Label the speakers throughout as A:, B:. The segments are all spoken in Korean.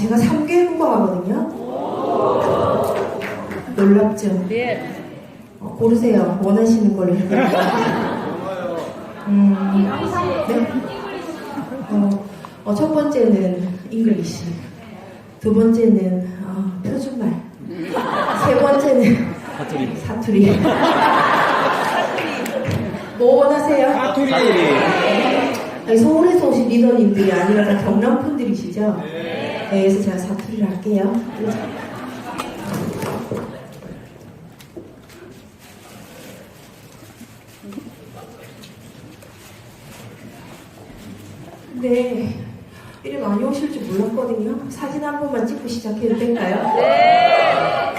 A: 제가 3개 국어하거든요. 놀랍죠?
B: 네.
A: 고르세요. 원하시는 걸로 해볼게요. 네. 첫 번째는 잉글리시, 두 번째는 표준말, 세 번째는 사투리. 뭐 원하세요?
C: 사투리.
A: 아니, 서울에서 오신 리더님들이 아니라 다 경남 분들이시죠? 네, 그래서 제가 사투리를 할게요. 네, 이리 많이 오실 줄 몰랐거든요. 사진 한 번만 찍고 시작해도 될까요?
B: 네.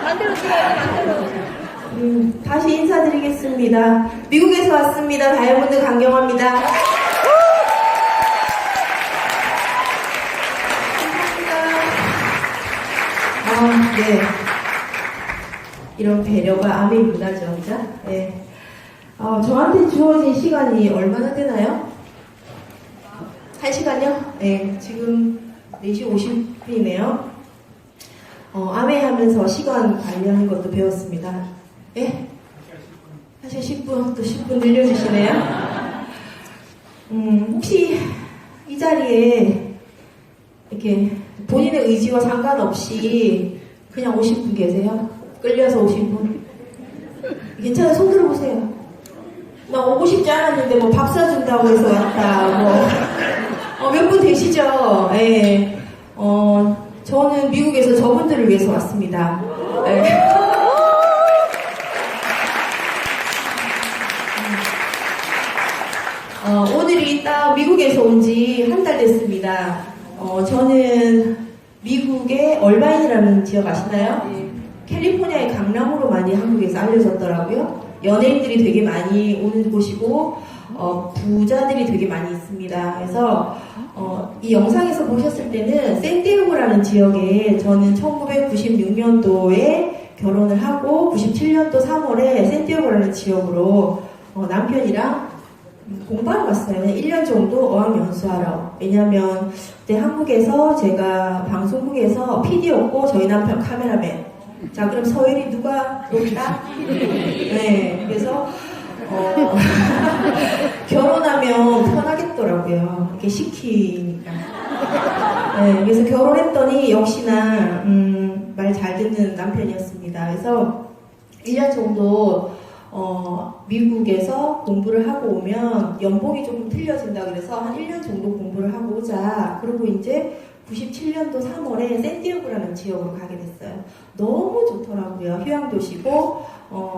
B: 만들어 찍어요, 만들어.
A: 다시 인사드리겠습니다. 미국에서 왔습니다. 다이아몬드 강경화입니다. 감사합니다. 네. 이런 배려가 아메이 문화죠, 그죠? 네. 저한테 주어진 시간이 얼마나 되나요? 1시간요? 네. 지금 4시 50분이네요. 아메이 하면서 시간 관리하는 것도 배웠습니다. 예? 사실 10분, 또 10분 늘려주시네요. 혹시 이 자리에 이렇게 본인의 의지와 상관없이 그냥 오신 분 계세요? 끌려서 오신 분? 괜찮아요. 손 들어보세요. 나 오고 싶지 않았는데 뭐 밥 사준다고 해서 왔다. 몇 분 되시죠? 예. 저는 미국에서 저분들을 위해서 왔습니다. 예. 오늘이 딱 미국에서 온 지 한 달 됐습니다. 저는 미국의 얼바인이라는 지역 아시나요? 캘리포니아의 강남으로 많이 한국에서 알려졌더라고요. 연예인들이 되게 많이 오는 곳이고 부자들이 되게 많이 있습니다. 그래서 이 영상에서 보셨을 때는 샌디에고라는 지역에 저는 1996년도에 결혼을 하고 97년도 3월에 샌디에고라는 지역으로 남편이랑 공부하러 갔어요. 1년 정도 어학연수하러. 왜냐면 그때 한국에서 제가 방송국에서 PD였고 저희 남편 카메라맨. 자, 그럼 서열이 누가 높다? 네, 그래서 결혼하면 편하겠더라고요. 이렇게 시키니까. 네, 그래서 결혼했더니 역시나 말 잘 듣는 남편이었습니다. 그래서 1년 정도 미국에서 공부를 하고 오면 연봉이 조금 틀려진다 그래서 한 1년 정도 공부를 하고 오자. 그리고 이제 97년도 3월에 샌디에고라는 지역으로 가게 됐어요. 너무 좋더라고요. 휴양도시고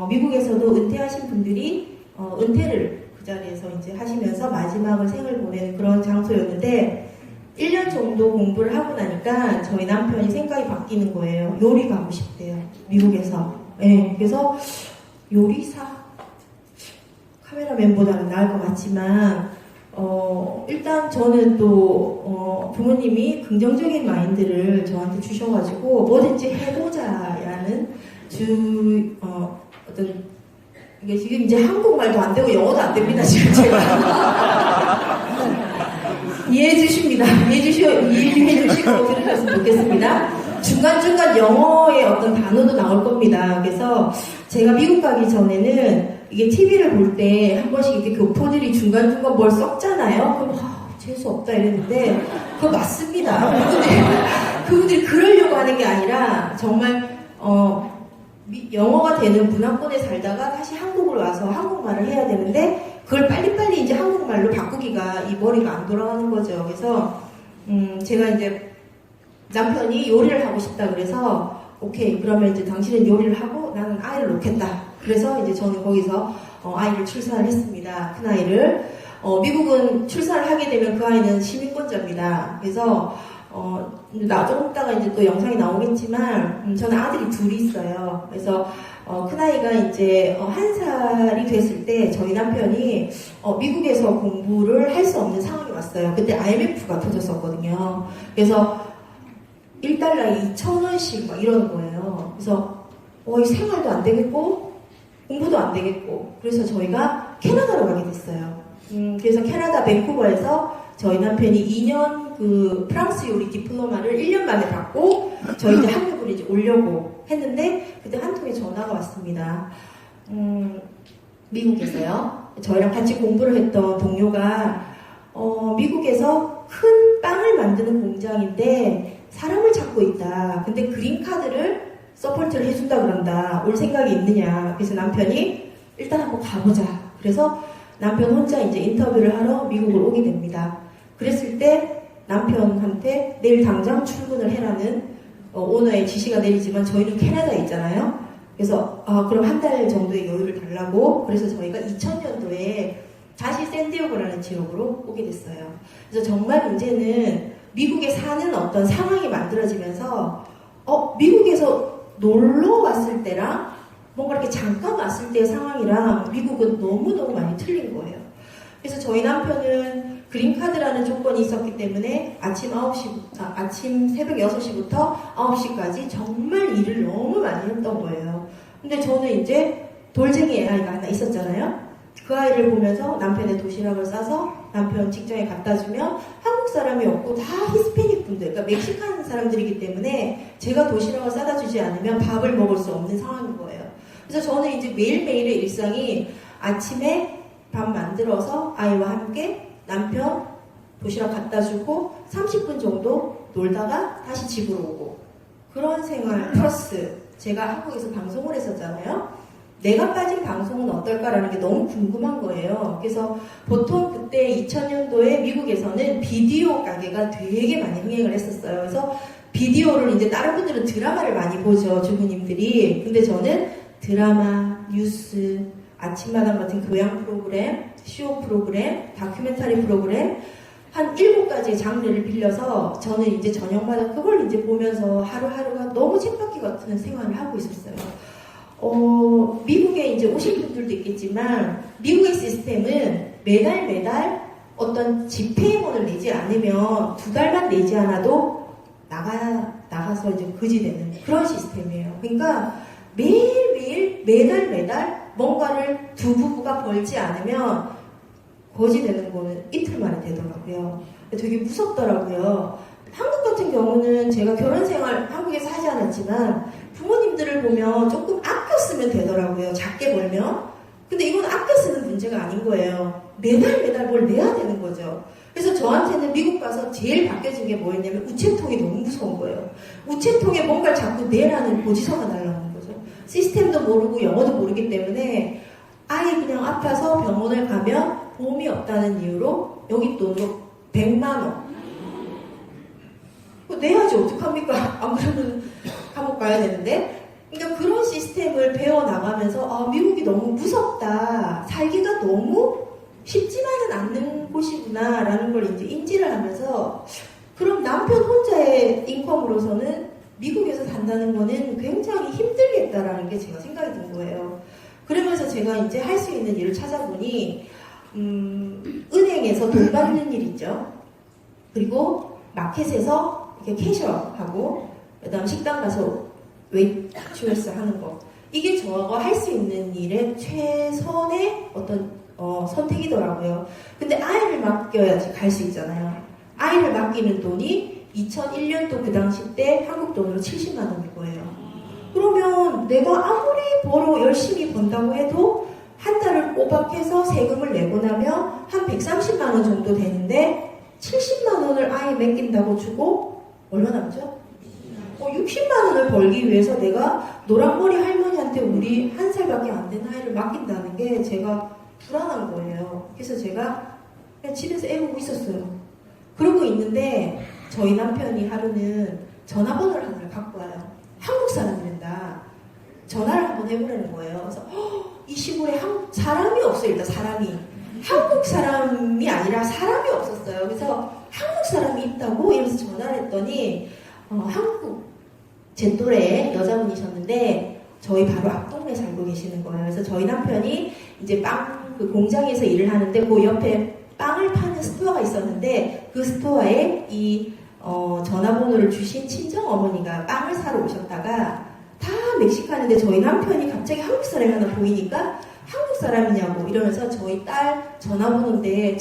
A: 미국에서도 은퇴하신 분들이 은퇴를 그 자리에서 이제 하시면서 마지막을 생을 보내는 그런 장소였는데 1년 정도 공부를 하고 나니까 저희 남편이 생각이 바뀌는 거예요. 요리 가고 싶대요. 미국에서. 네, 그래서 요리사? 카메라맨보다는 나을 것 같지만 일단 저는 또 부모님이 긍정적인 마인드를 저한테 주셔가지고 뭐든지 해보자라는 어떤 이게 지금 이제 한국말도 안 되고 영어도 안 됩니다. 지금 제가 이해해 주십니다. 이해해 주시고 들으셨으면 좋겠습니다. 중간중간 영어의 어떤 단어도 나올 겁니다. 그래서 제가 미국 가기 전에는 이게 TV를 볼 때 한 번씩 이렇게 교포들이 중간중간 뭘 썩잖아요. 그럼 재수없다 이랬는데 그거 맞습니다. 그분들이 그러려고 하는 게 아니라 정말 영어가 되는 문화권에 살다가 다시 한국으로 와서 한국말을 해야 되는데 그걸 빨리빨리 이제 한국말로 바꾸기가 이 머리가 안 돌아가는 거죠. 그래서 제가 이제 남편이 요리를 하고 싶다 그래서 오케이 그러면 이제 당신은 요리를 하고 나는 아이를 놓겠다. 그래서 이제 저는 거기서 아이를 출산을 했습니다. 큰 아이를. 미국은 출산을 하게 되면 그 아이는 시민권자입니다. 그래서 조금 있다가 이제 또 영상이 나오겠지만 저는 아들이 둘이 있어요. 그래서 큰 아이가 이제 1살이 됐을 때 저희 남편이 미국에서 공부를 할 수 없는 상황이 왔어요. 그때 IMF가 터졌었거든요. 그래서 $1에 2,000원씩 막 이러는 거예요. 그래서 이 생활도 안 되겠고 공부도 안 되겠고 그래서 저희가 캐나다로 가게 됐어요. 그래서 캐나다 밴쿠버에서 저희 남편이 2년 그 프랑스 요리 디플로마를 1년 만에 받고 저희 이제 한국으로 이제 오려고 했는데 그때 한 통의 전화가 왔습니다. 미국에서요. 저희랑 같이 공부를 했던 동료가 미국에서 큰 빵을 만드는 공장인데 사람을 찾고 있다. 근데 그린카드를 서포트를 해준다 그런다. 올 생각이 있느냐. 그래서 남편이 일단 한번 가보자. 그래서 남편 혼자 이제 인터뷰를 하러 미국을 오게 됩니다. 그랬을 때 남편한테 내일 당장 출근을 해라는 오너의 지시가 내리지만 저희는 캐나다에 있잖아요. 그래서 그럼 한 달 정도의 여유를 달라고 그래서 저희가 2000년도에 다시 샌디에고라는 지역으로 오게 됐어요. 그래서 정말 이제는 미국에 사는 어떤 상황이 만들어지면서 미국에서 놀러 왔을 때랑 뭔가 이렇게 잠깐 왔을 때의 상황이랑 미국은 너무너무 많이 틀린 거예요. 그래서 저희 남편은 그린카드라는 조건이 있었기 때문에 아침 새벽 6시부터 9시까지 정말 일을 너무 많이 했던 거예요. 근데 저는 이제 돌쟁이 아이가 하나 있었잖아요. 그 아이를 보면서 남편의 도시락을 싸서 남편 직장에 갖다 주면 한국 사람이 없고 다 히스패닉 분들, 그러니까 멕시칸 사람들이기 때문에 제가 도시락을 싸다 주지 않으면 밥을 먹을 수 없는 상황인 거예요. 그래서 저는 이제 매일매일의 일상이 아침에 밥 만들어서 아이와 함께 남편 도시락 갖다 주고 30분 정도 놀다가 다시 집으로 오고 그런 생활 플러스 제가 한국에서 방송을 했었잖아요. 내가 빠진 방송은 어떨까라는 게 너무 궁금한 거예요. 그래서 보통 그때 2000년도에 미국에서는 비디오 가게가 되게 많이 흥행을 했었어요. 그래서 비디오를 이제 다른 분들은 드라마를 많이 보죠, 주부님들이. 근데 저는 드라마, 뉴스, 아침마당 같은 교양 프로그램, 쇼 프로그램, 다큐멘터리 프로그램 한 7가지의 장르를 빌려서 저는 이제 저녁마다 그걸 이제 보면서 하루하루가 너무 쳇바퀴 같은 생활을 하고 있었어요. 미국에 이제 오신 분들도 있겠지만 미국의 시스템은 매달 어떤 집회원을 내지 않으면 2달만 내지 않아도 나가서 이제 거지 되는 그런 시스템이에요. 그러니까 매일 매달 뭔가를 두 부부가 벌지 않으면 거지 되는 거는 이틀 만에 되더라고요. 되게 무섭더라고요. 한국 같은 경우는 제가 결혼 생활 한국에서 하지 않았지만 부모님들을 보면 조금 아껴 쓰면 되더라고요. 작게 벌면. 근데 이건 아껴 쓰는 문제가 아닌 거예요. 매달 뭘 내야 되는 거죠. 그래서 저한테는 미국 가서 제일 바뀌어진 게 뭐였냐면 우체통이 너무 무서운 거예요. 우체통에 뭔가를 자꾸 내라는 고지서가 날라오는 거죠. 시스템도 모르고 영어도 모르기 때문에 아이 그냥 아파서 병원을 가면 보험이 없다는 이유로 여기 돈으로 100만 원. 내야지 어떡합니까? 안 그러면 감옥 가야 되는데. 그러니까 그런 시스템을 배워나가면서 미국이 너무 무섭다. 살기가 너무 쉽지만은 않는 곳이구나 라는 걸 이제 인지를 하면서 그럼 남편 혼자의 인컴으로서는 미국에서 산다는 거는 굉장히 힘들겠다라는 게 제가 생각이 든 거예요. 그러면서 제가 이제 할 수 있는 일을 찾아보니 은행에서 돈 받는 일 있죠. 그리고 마켓에서 이렇게 캐셔하고 그다음 식당 가서 웨이트레스 하는 거. 이게 저가 할 수 있는 일의 최선의 어떤 선택이더라고요. 근데 아이를 맡겨야지 갈 수 있잖아요. 아이를 맡기는 돈이 2001년도 그 당시 때 한국 돈으로 70만 원일 거예요. 그러면 내가 아무리 열심히 번다고 해도 한 달을 꼬박해서 세금을 내고 나면 한 130만 원 정도 되는데 70만 원을 아이에 맡긴다고 주고 얼마 남죠? 60만 원을 벌기 위해서 내가 노란머리 할머니한테 우리 1살밖에 안 된 아이를 맡긴다는 게 제가 불안한 거예요. 그래서 제가 그냥 집에서 애우고 있었어요. 그러고 있는데 저희 남편이 하루는 전화번호를 하나를 갖고 와요. 한국 사람이란다. 전화를 한번 해보라는 거예요. 그래서 이 시골에 사람이 없어요. 일단 사람이. 한국 사람이 아니라 사람이 없었어요. 그래서 한국 사람이 있다고 이러면서 전화를 했더니 한국 제 또래 여자분이셨는데 저희 바로 앞동네 살고 계시는 거예요. 그래서 저희 남편이 이제 그 공장에서 일을 하는데 그 옆에 빵을 파는 스토어가 있었는데 그 스토어에 이 전화번호를 주신 친정 어머니가 빵을 사러 오셨다가 다 멕시칸인데 저희 남편이 갑자기 한국 사람이 하나 보이니까 한국 사람이냐고 이러면서 저희 딸 전화번호인데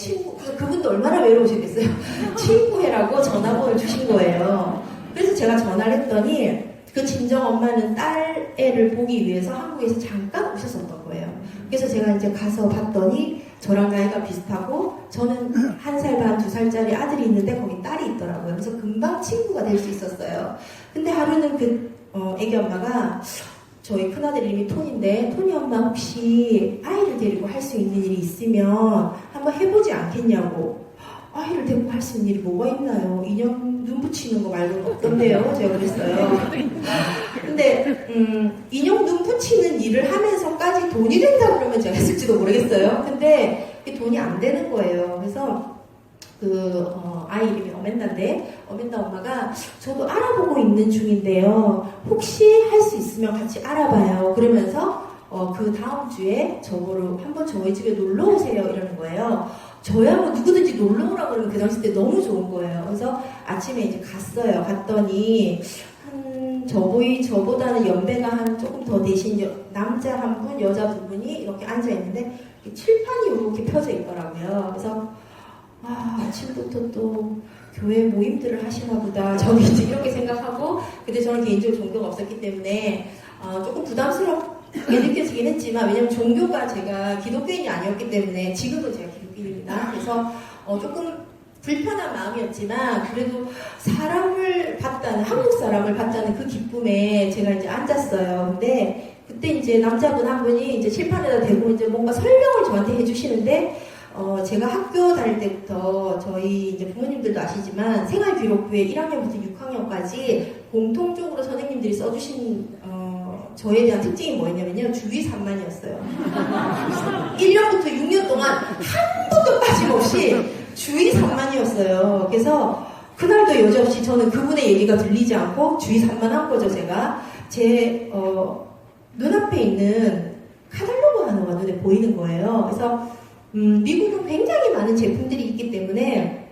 A: 그분도 얼마나 외로우시겠어요. 친구해라고 전화번호를 주신 거예요. 그래서 제가 전화를 했더니 그 친정 엄마는 딸 애를 보기 위해서 한국에서 잠깐 오셨었던 거예요. 그래서 제가 이제 가서 봤더니 저랑 나이가 비슷하고 저는 1살 반, 2살짜리 아들이 있는데 거기 딸이 있더라고요. 그래서 금방 친구가 될 수 있었어요. 근데 하루는 애기 엄마가 저희 큰아들 이름이 톤인데 토니 엄마 혹시 아이를 데리고 할 수 있는 일이 있으면 한번 해보지 않겠냐고. 아이를 데리고 할 수 있는 일이 뭐가 있나요? 인형 눈 붙이는 거 말고는 없던데요? 제가 그랬어요. 근데 인형 눈 붙이는 일을 하면서까지 돈이 된다 그러면 제가 했을지도 모르겠어요. 근데 돈이 안 되는 거예요. 그래서 아이 이름이 어멘다인데 어멘다 엄마가 저도 알아보고 있는 중인데요. 혹시 할 수 있으면 같이 알아봐요. 그러면서 그 다음 주에 저보러 한번 저희 집에 놀러 오세요 이러는 거예요. 저야 뭐 누구든지 놀러 오라고 그러면 그 당시 때 너무 좋은 거예요. 그래서 아침에 이제 갔어요. 갔더니 저보다는 연배가 한 조금 더 되신 남자 한 분, 여자 두 분이 이렇게 앉아 있는데 칠판이 이렇게 펴져 있더라고요. 그래서 아침부터 또 교회 모임들을 하시나 보다. 저는 이제 이렇게 생각하고, 근데 저는 개인적으로 종교가 없었기 때문에 조금 부담스럽게 느껴지긴 했지만, 왜냐면 종교가 제가 기독교인이 아니었기 때문에 지금은 제가 기독교인입니다. 그래서 조금 불편한 마음이었지만 그래도 한국 사람을 봤다는 그 기쁨에 제가 이제 앉았어요. 근데 그때 이제 남자분 한 분이 이제 칠판에다 대고 이제 뭔가 설명을 저한테 해주시는데 제가 학교 다닐 때부터 저희 이제 부모님들도 아시지만 생활기록부에 1학년부터 6학년까지 공통적으로 선생님들이 써주신 저에 대한 특징이 뭐였냐면요. 주의 산만이었어요. 1년부터 6년 동안 한 번도 빠짐없이 주의 산만이었어요. 그래서 그날도 여지없이 저는 그분의 얘기가 들리지 않고 주의 산만한 거죠. 제가 제 눈앞에 있는 카탈로그 하나가 눈에 보이는 거예요. 그래서 미국은 굉장히 많은 제품들이 있기 때문에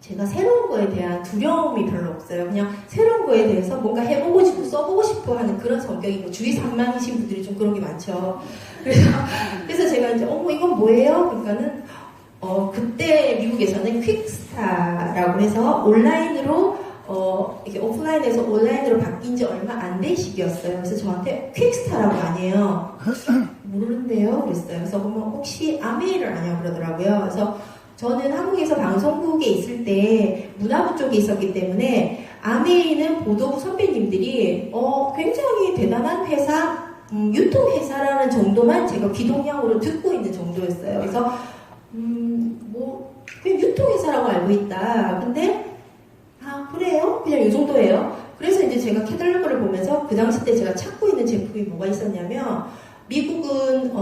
A: 제가 새로운 거에 대한 두려움이 별로 없어요. 그냥 새로운 거에 대해서 뭔가 해보고 싶고 써보고 싶어 하는 그런 성격이고 주위 산만이신 분들이 좀 그런 게 많죠. 그래서 제가 이제 이건 뭐예요? 그러니까는 그때 미국에서는 퀵스타라고 해서 온라인으로 이게 오프라인에서 온라인으로 바뀐 지 얼마 안 된 시기였어요. 그래서 저한테 퀵스타라고 아니에요. 모르는데요? 그랬어요. 그래서 보면 혹시 아메이를 아냐고 그러더라고요. 그래서 저는 한국에서 방송국에 있을 때 문화부 쪽에 있었기 때문에 아메이는 보도부 선배님들이 굉장히 대단한 회사, 유통회사라는 정도만 제가 귀동냥으로 듣고 있는 정도였어요. 그래서 그냥 유통회사라고 알고 있다. 근데 그래요? 그냥 이 정도예요. 그래서 이제 제가 캐탈로그를 보면서 그 당시 때 제가 찾고 있는 제품이 뭐가 있었냐면 미국은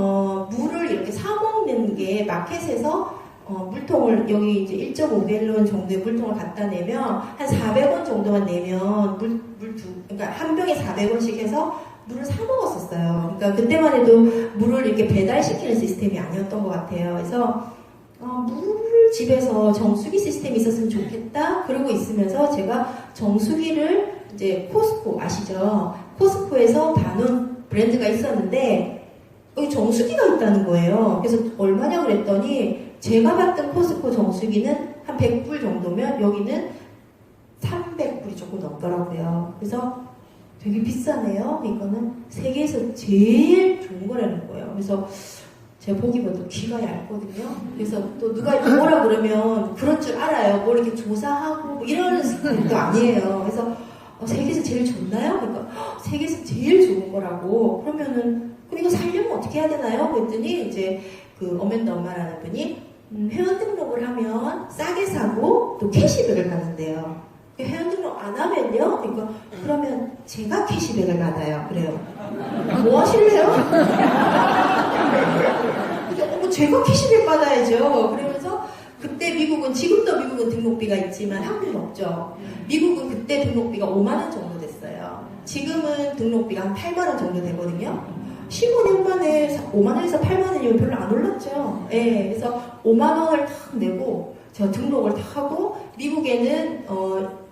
A: 물을 이렇게 사 먹는 게 마켓에서 물통을 여기 이제 1.5갤런 정도의 물통을 갖다 내면 한 400원 정도만 내면 그러니까 한 병에 400원씩 해서 물을 사 먹었었어요. 그러니까 그때만 해도 물을 이렇게 배달시키는 시스템이 아니었던 것 같아요. 그래서 물을 집에서 정수기 시스템이 있었으면 좋겠다. 그러고 있으면서 제가 정수기를 이제 코스코 아시죠? 코스코에서 다룬 브랜드가 있었는데 여기 정수기가 있다는 거예요. 그래서 얼마냐 그랬더니 제가 봤던 코스코 정수기는 한 100불 정도면 여기는 300불이 조금 넘더라고요. 그래서 되게 비싸네요. 이거는 세계에서 제일 좋은 거라는 거예요. 그래서 제가 보기보다 귀가 얇거든요. 그래서 또 누가 뭐라 그러면 그런 줄 알아요. 뭐 이렇게 조사하고 뭐 이런 스타일도 아니에요. 그래서 세계에서 제일 좋나요? 그러니까 세계에서 제일 좋은 거라고. 그러면은 그럼 이거 살려면 어떻게 해야 되나요? 그랬더니 이제 그 어멘다 엄마라는 분이 회원 등록을 하면 싸게 사고 또 캐시백을 받는데요. 회원 등록 안 하면요? 그러니까 그러면 제가 캐시백을 받아요. 그래요. 뭐 하실래요? 제가 캐시백 받아야죠. 그러면서 그때 미국은 지금도 미국은 등록비가 있지만 한국은 없죠. 미국은 그때 등록비가 5만 원 정도 됐어요. 지금은 등록비가 한 8만 원 정도 되거든요. 15년 만에 5만 원에서 8만 원이면 별로 안 올랐죠. 예, 그래서 5만 원을 탁 내고 제가 등록을 탁 하고 미국에는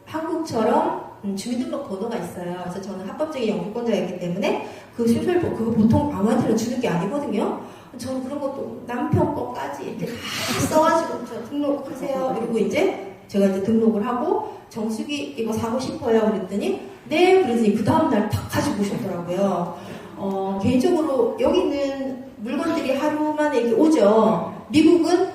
A: 한국처럼 주민등록번호가 있어요. 그래서 저는 합법적인 영주권자이기 때문에 그 수술료 그거 보통 아무한테나 주는 게 아니거든요. 저는 그런 것도 남편 거까지 이렇게 다 써가지고 저 등록하세요. 그리고 이제 제가 이제 등록을 하고 정수기 이거 사고 싶어요. 그랬더니 네. 그랬더니 그 다음날 다 가지고 오셨더라고요. 개인적으로 여기는 물건들이 하루 만에 이렇게 오죠. 미국은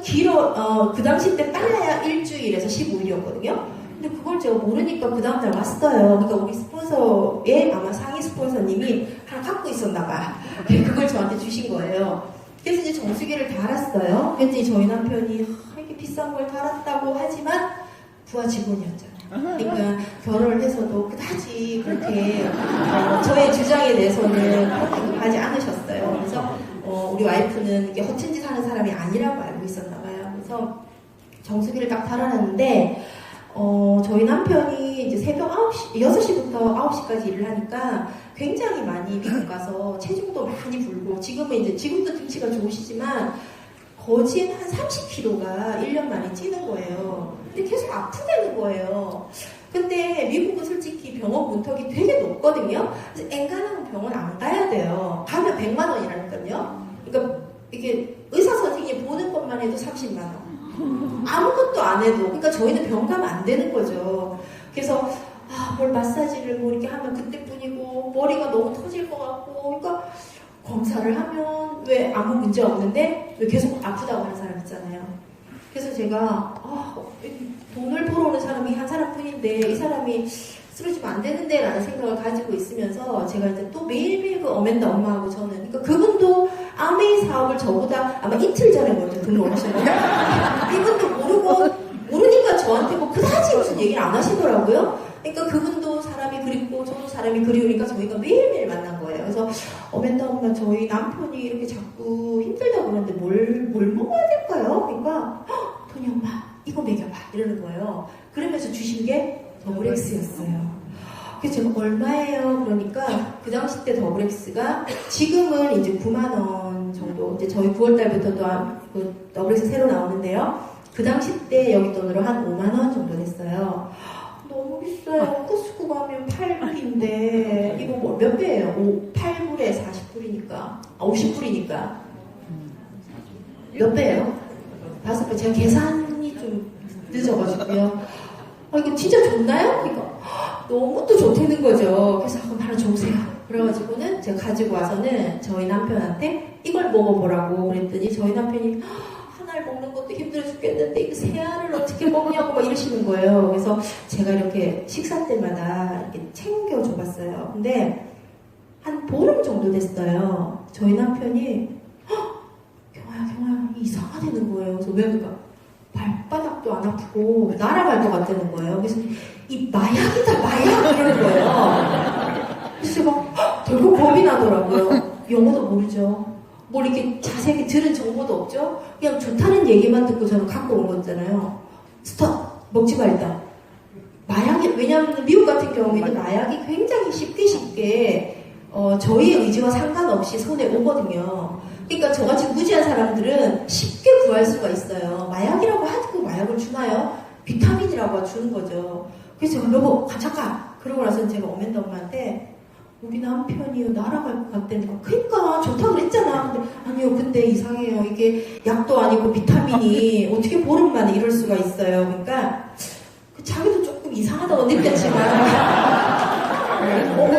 A: 그 당시 때 빨라야 일주일에서 15일이었거든요. 근데 그걸 제가 모르니까 그 다음날 왔어요. 그러니까 우리 스폰서의 아마 상위 스폰서님이 하나 갖고 있었나봐. 그걸 저한테 주신 거예요. 그래서 이제 정수기를 달았어요. 그랬더니 저희 남편이 이렇게 비싼 걸 달았다고 하지만 부하 직원이었잖아요. 그러니까 결혼을 해서도 그다지 그렇게 저의 주장에 대해서는 하지 않으셨어요. 그래서 우리 와이프는 이게 허튼 짓 하는 사람이 아니라고 알고 있었나 봐요. 그래서 정수기를 딱 달아놨는데 저희 남편이 이제 새벽 6시부터 9시까지 일을 하니까 굉장히 많이 미국 가서 체중도 많이 불고 지금도 등치가 좋으시지만 거진 한 30kg가 1년 만에 찌는 거예요. 근데 계속 아프다는 거예요. 근데 미국은 솔직히 병원 문턱이 되게 높거든요. 그래서 엔간하면 병원 안 가야 돼요. 가면 100만 원이라니까요. 그러니까 이게 의사 선생님이 보는 것만 해도 30만 원. 아무것도 안 해도. 그러니까 저희는 병 가면 안 되는 거죠. 그래서 뭘 마사지를 뭐 이렇게 하면 그때뿐이고 머리가 너무 터질 것 같고 그러니까 검사를 하면 왜 아무 문제 없는데 왜 계속 아프다고 하는 사람 있잖아요. 그래서 제가 돈을 벌어오는 사람이 한 사람뿐인데 이 사람이 쓰러지면 안 되는데 라는 생각을 가지고 있으면서 제가 이제 또 매일매일 그 어멘다 엄마하고 저는 그러니까 그분도 아메이 사업을 저보다 아마 이틀 전에 먼저 등록하신 거예요. 이분도 모르니까 저한테 뭐 그다지 무슨 얘기를 안 하시더라고요. 그러니까 그분도 사람이 그립고 저도 사람이 그리우니까 저희가 매일매일 만난 거예요. 그래서 어멘다 엄마 저희 남편이 이렇게 자꾸 힘들다고 그러는데 뭘 먹어야 될까요? 그러니까 토니 엄마 이거 먹여봐 이러는 거예요. 그러면서 주신 게 더블엑스였어요. 그래서 제가 얼마예요? 그러니까 그 당시 때 더블엑스가 지금은 이제 9만 원 정도 이제 저희 9월 달부터 또 그 더블엑스 새로 나오는데요. 그 당시 때 여기 돈으로 한 5만 원 정도 됐어요. 너무 비싸요. 코스코 가면 8불인데 이거 뭐 몇 배예요? 8불에 40불이니까 50불이니까 몇 배예요? 5배. 제가 계산이 좀 늦어가지고요. 이거 진짜 좋나요? 그러니까 너무 또 좋다는 거죠. 그래서 한번 하나 줘보세요. 그래가지고는 제가 가지고 와서는 저희 남편한테 이걸 먹어보라고 그랬더니 저희 남편이 하나를 먹는 것도 힘들어 죽겠는데 이거 세 알을 어떻게 먹냐고 막 이러시는 거예요. 그래서 제가 이렇게 식사 때마다 이렇게 챙겨줘봤어요. 근데 한 보름 정도 됐어요. 저희 남편이 경아야 이상하다는 거예요. 그래서 왜 그럴까? 발바닥도 안 아프고 날아갈 것 같다는 거예요. 그래서 이 마약이다 마약 이러는 거예요. 그래서 제가 결국 겁이 나더라고요. 영어도 모르죠. 뭘 이렇게 자세히 들은 정보도 없죠. 그냥 좋다는 얘기만 듣고 저는 갖고 온 거잖아요. 스톱! 먹지 말자. 마약이 왜냐하면 미국 같은 경우에는 마약이 굉장히 쉽게 저희의 의지와 상관없이 손에 오거든요. 그러니까 저같이 무지한 사람들은 쉽게 구할 수가 있어요. 마약이라고 하고 마약을 주나요? 비타민이라고 주는 거죠. 그래서 제가 여보 잠깐 그러고 나서 제가 어멘다 엄마한테 우리 남편이요 날아갈 것 같다니까 그러니까 좋다 그랬잖아. 근데 아니요 근데 이상해요. 이게 약도 아니고 비타민이 어떻게 보름 만에 이럴 수가 있어요. 그러니까 자기도 조금 이상하다고 느꼈지만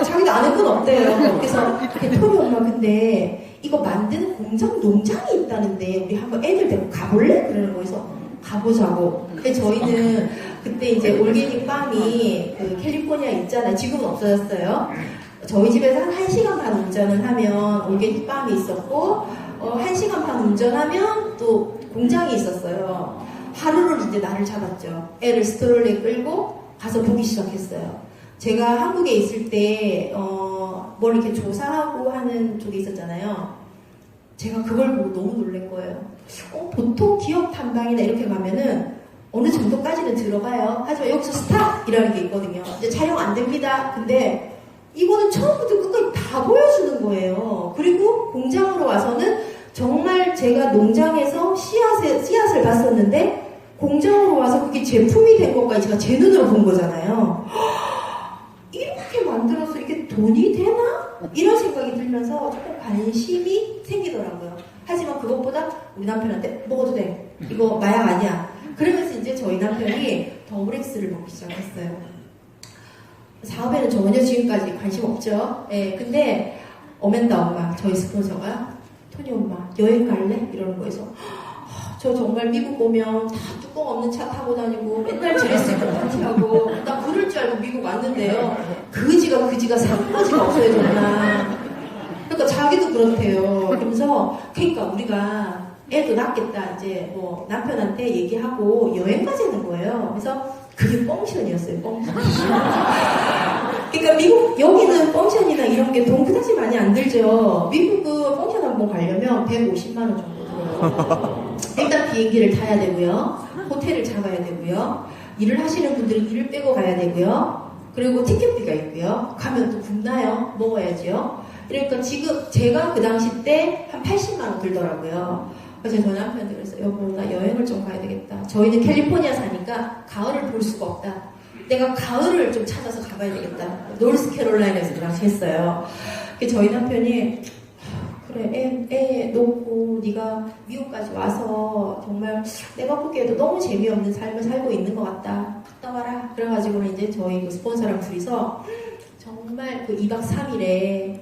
A: 자기도 아는 건 없대요. 그래서 토니 엄마 근데 이거 만드는 공장 농장이 있다는데 우리 한번 애들 데리고 가볼래? 그러는 거에서 가보자고. 근데 저희는 그때 이제 올게닉 팜이 그 캘리포니아 있잖아요. 지금은 없어졌어요. 저희 집에서 한 1시간 반 운전을 하면 올게닉 팜이 있었고 1시간 반 운전하면 또 공장이 있었어요. 하루를 이제 날을 잡았죠. 애를 스트롤러에 끌고 가서 보기 시작했어요. 제가 한국에 있을 때 뭘 이렇게 조사하고 하는 쪽에 있었잖아요. 제가 그걸 보고 너무 놀란 거예요. 보통 기업 탐방이나 이렇게 가면은 어느 정도까지는 들어가요. 하지만 여기서 스탑! 이라는 게 있거든요. 이제 촬영 안 됩니다. 근데 이거는 처음부터 끝까지 다 보여주는 거예요. 그리고 공장으로 와서는 정말 제가 농장에서 씨앗을 봤었는데 공장으로 와서 그게 제품이 된 것까지 제가 제 눈으로 본 거잖아요. 돈이 되나? 이런 생각이 들면서 조금 관심이 생기더라고요. 하지만 그것보다 우리 남편한테 먹어도 돼. 이거 마약 아니야. 그러면서 이제 저희 남편이 더블엑스를 먹기 시작했어요. 사업에는 전혀 지금까지 관심 없죠. 예, 근데 어맨다 엄마, 저희 스폰서가 토니 엄마 여행 갈래? 이러는 거에서 저 정말 미국 오면 다 뚜껑 없는 차 타고 다니고 맨날 드레스 입고 파티하고 나 그럴 줄 알고 미국 왔는데요. 그지가 상가지가 없어요 정말. 그러니까 자기도 그렇대요. 그러니까 우리가 애도 낳겠다 이제 뭐 남편한테 얘기하고 여행 가자는 거예요. 그래서 그게 뻥션이었어요. 뻥션. 그러니까 미국 여기는 뻥션이나 이런 게 돈 그다지 많이 안 들죠. 미국은 뻥션 한번 가려면 150만 원 정도 들어요. 일단 비행기를 타야 되고요. 호텔을 잡아야 되고요. 일을 하시는 분들은 일을 빼고 가야 되고요. 그리고 티켓비가 있고요. 가면 또 굶나요? 먹어야죠. 그러니까 지금 제가 그 당시 때 한 80만 원 들더라고요. 그래서 저희 남편한테 그랬어요. 여보, 나 여행을 좀 가야 되겠다. 저희는 캘리포니아 사니까 가을을 볼 수가 없다. 내가 가을을 좀 찾아서 가봐야 되겠다. 노스캐롤라이나에서 그 당시 했어요. 그래서 저희 남편이 그래, 애 놓고 네가 미국까지 와서 정말 내가 보기에도 너무 재미없는 삶을 살고 있는 것 같다. 갔다 와라. 그래가지고는 이제 저희 그 스폰서랑 둘이서 정말 그 2박 3일에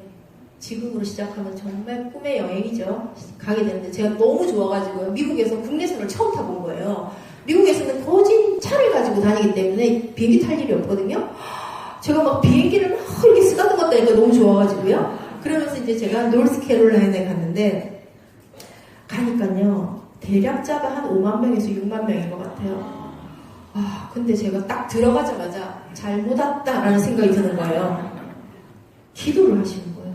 A: 지금으로 시작하면 정말 꿈의 여행이죠. 가게 되는데 제가 너무 좋아가지고요. 미국에서 국내선을 처음 타본 거예요. 미국에서는 거진 차를 가지고 다니기 때문에 비행기 탈 일이 없거든요. 제가 막 비행기를 막 이렇게 쓰다듬었다니까 너무 좋아가지고요. 그러면서 이제 제가 노스캐롤라이나에 갔는데 가니까요. 대략자가 한 5만 명에서 6만 명인 것 같아요. 아, 근데 제가 딱 들어가자마자 잘못 왔다라는 생각이 드는 거예요. 기도를 하시는 거예요.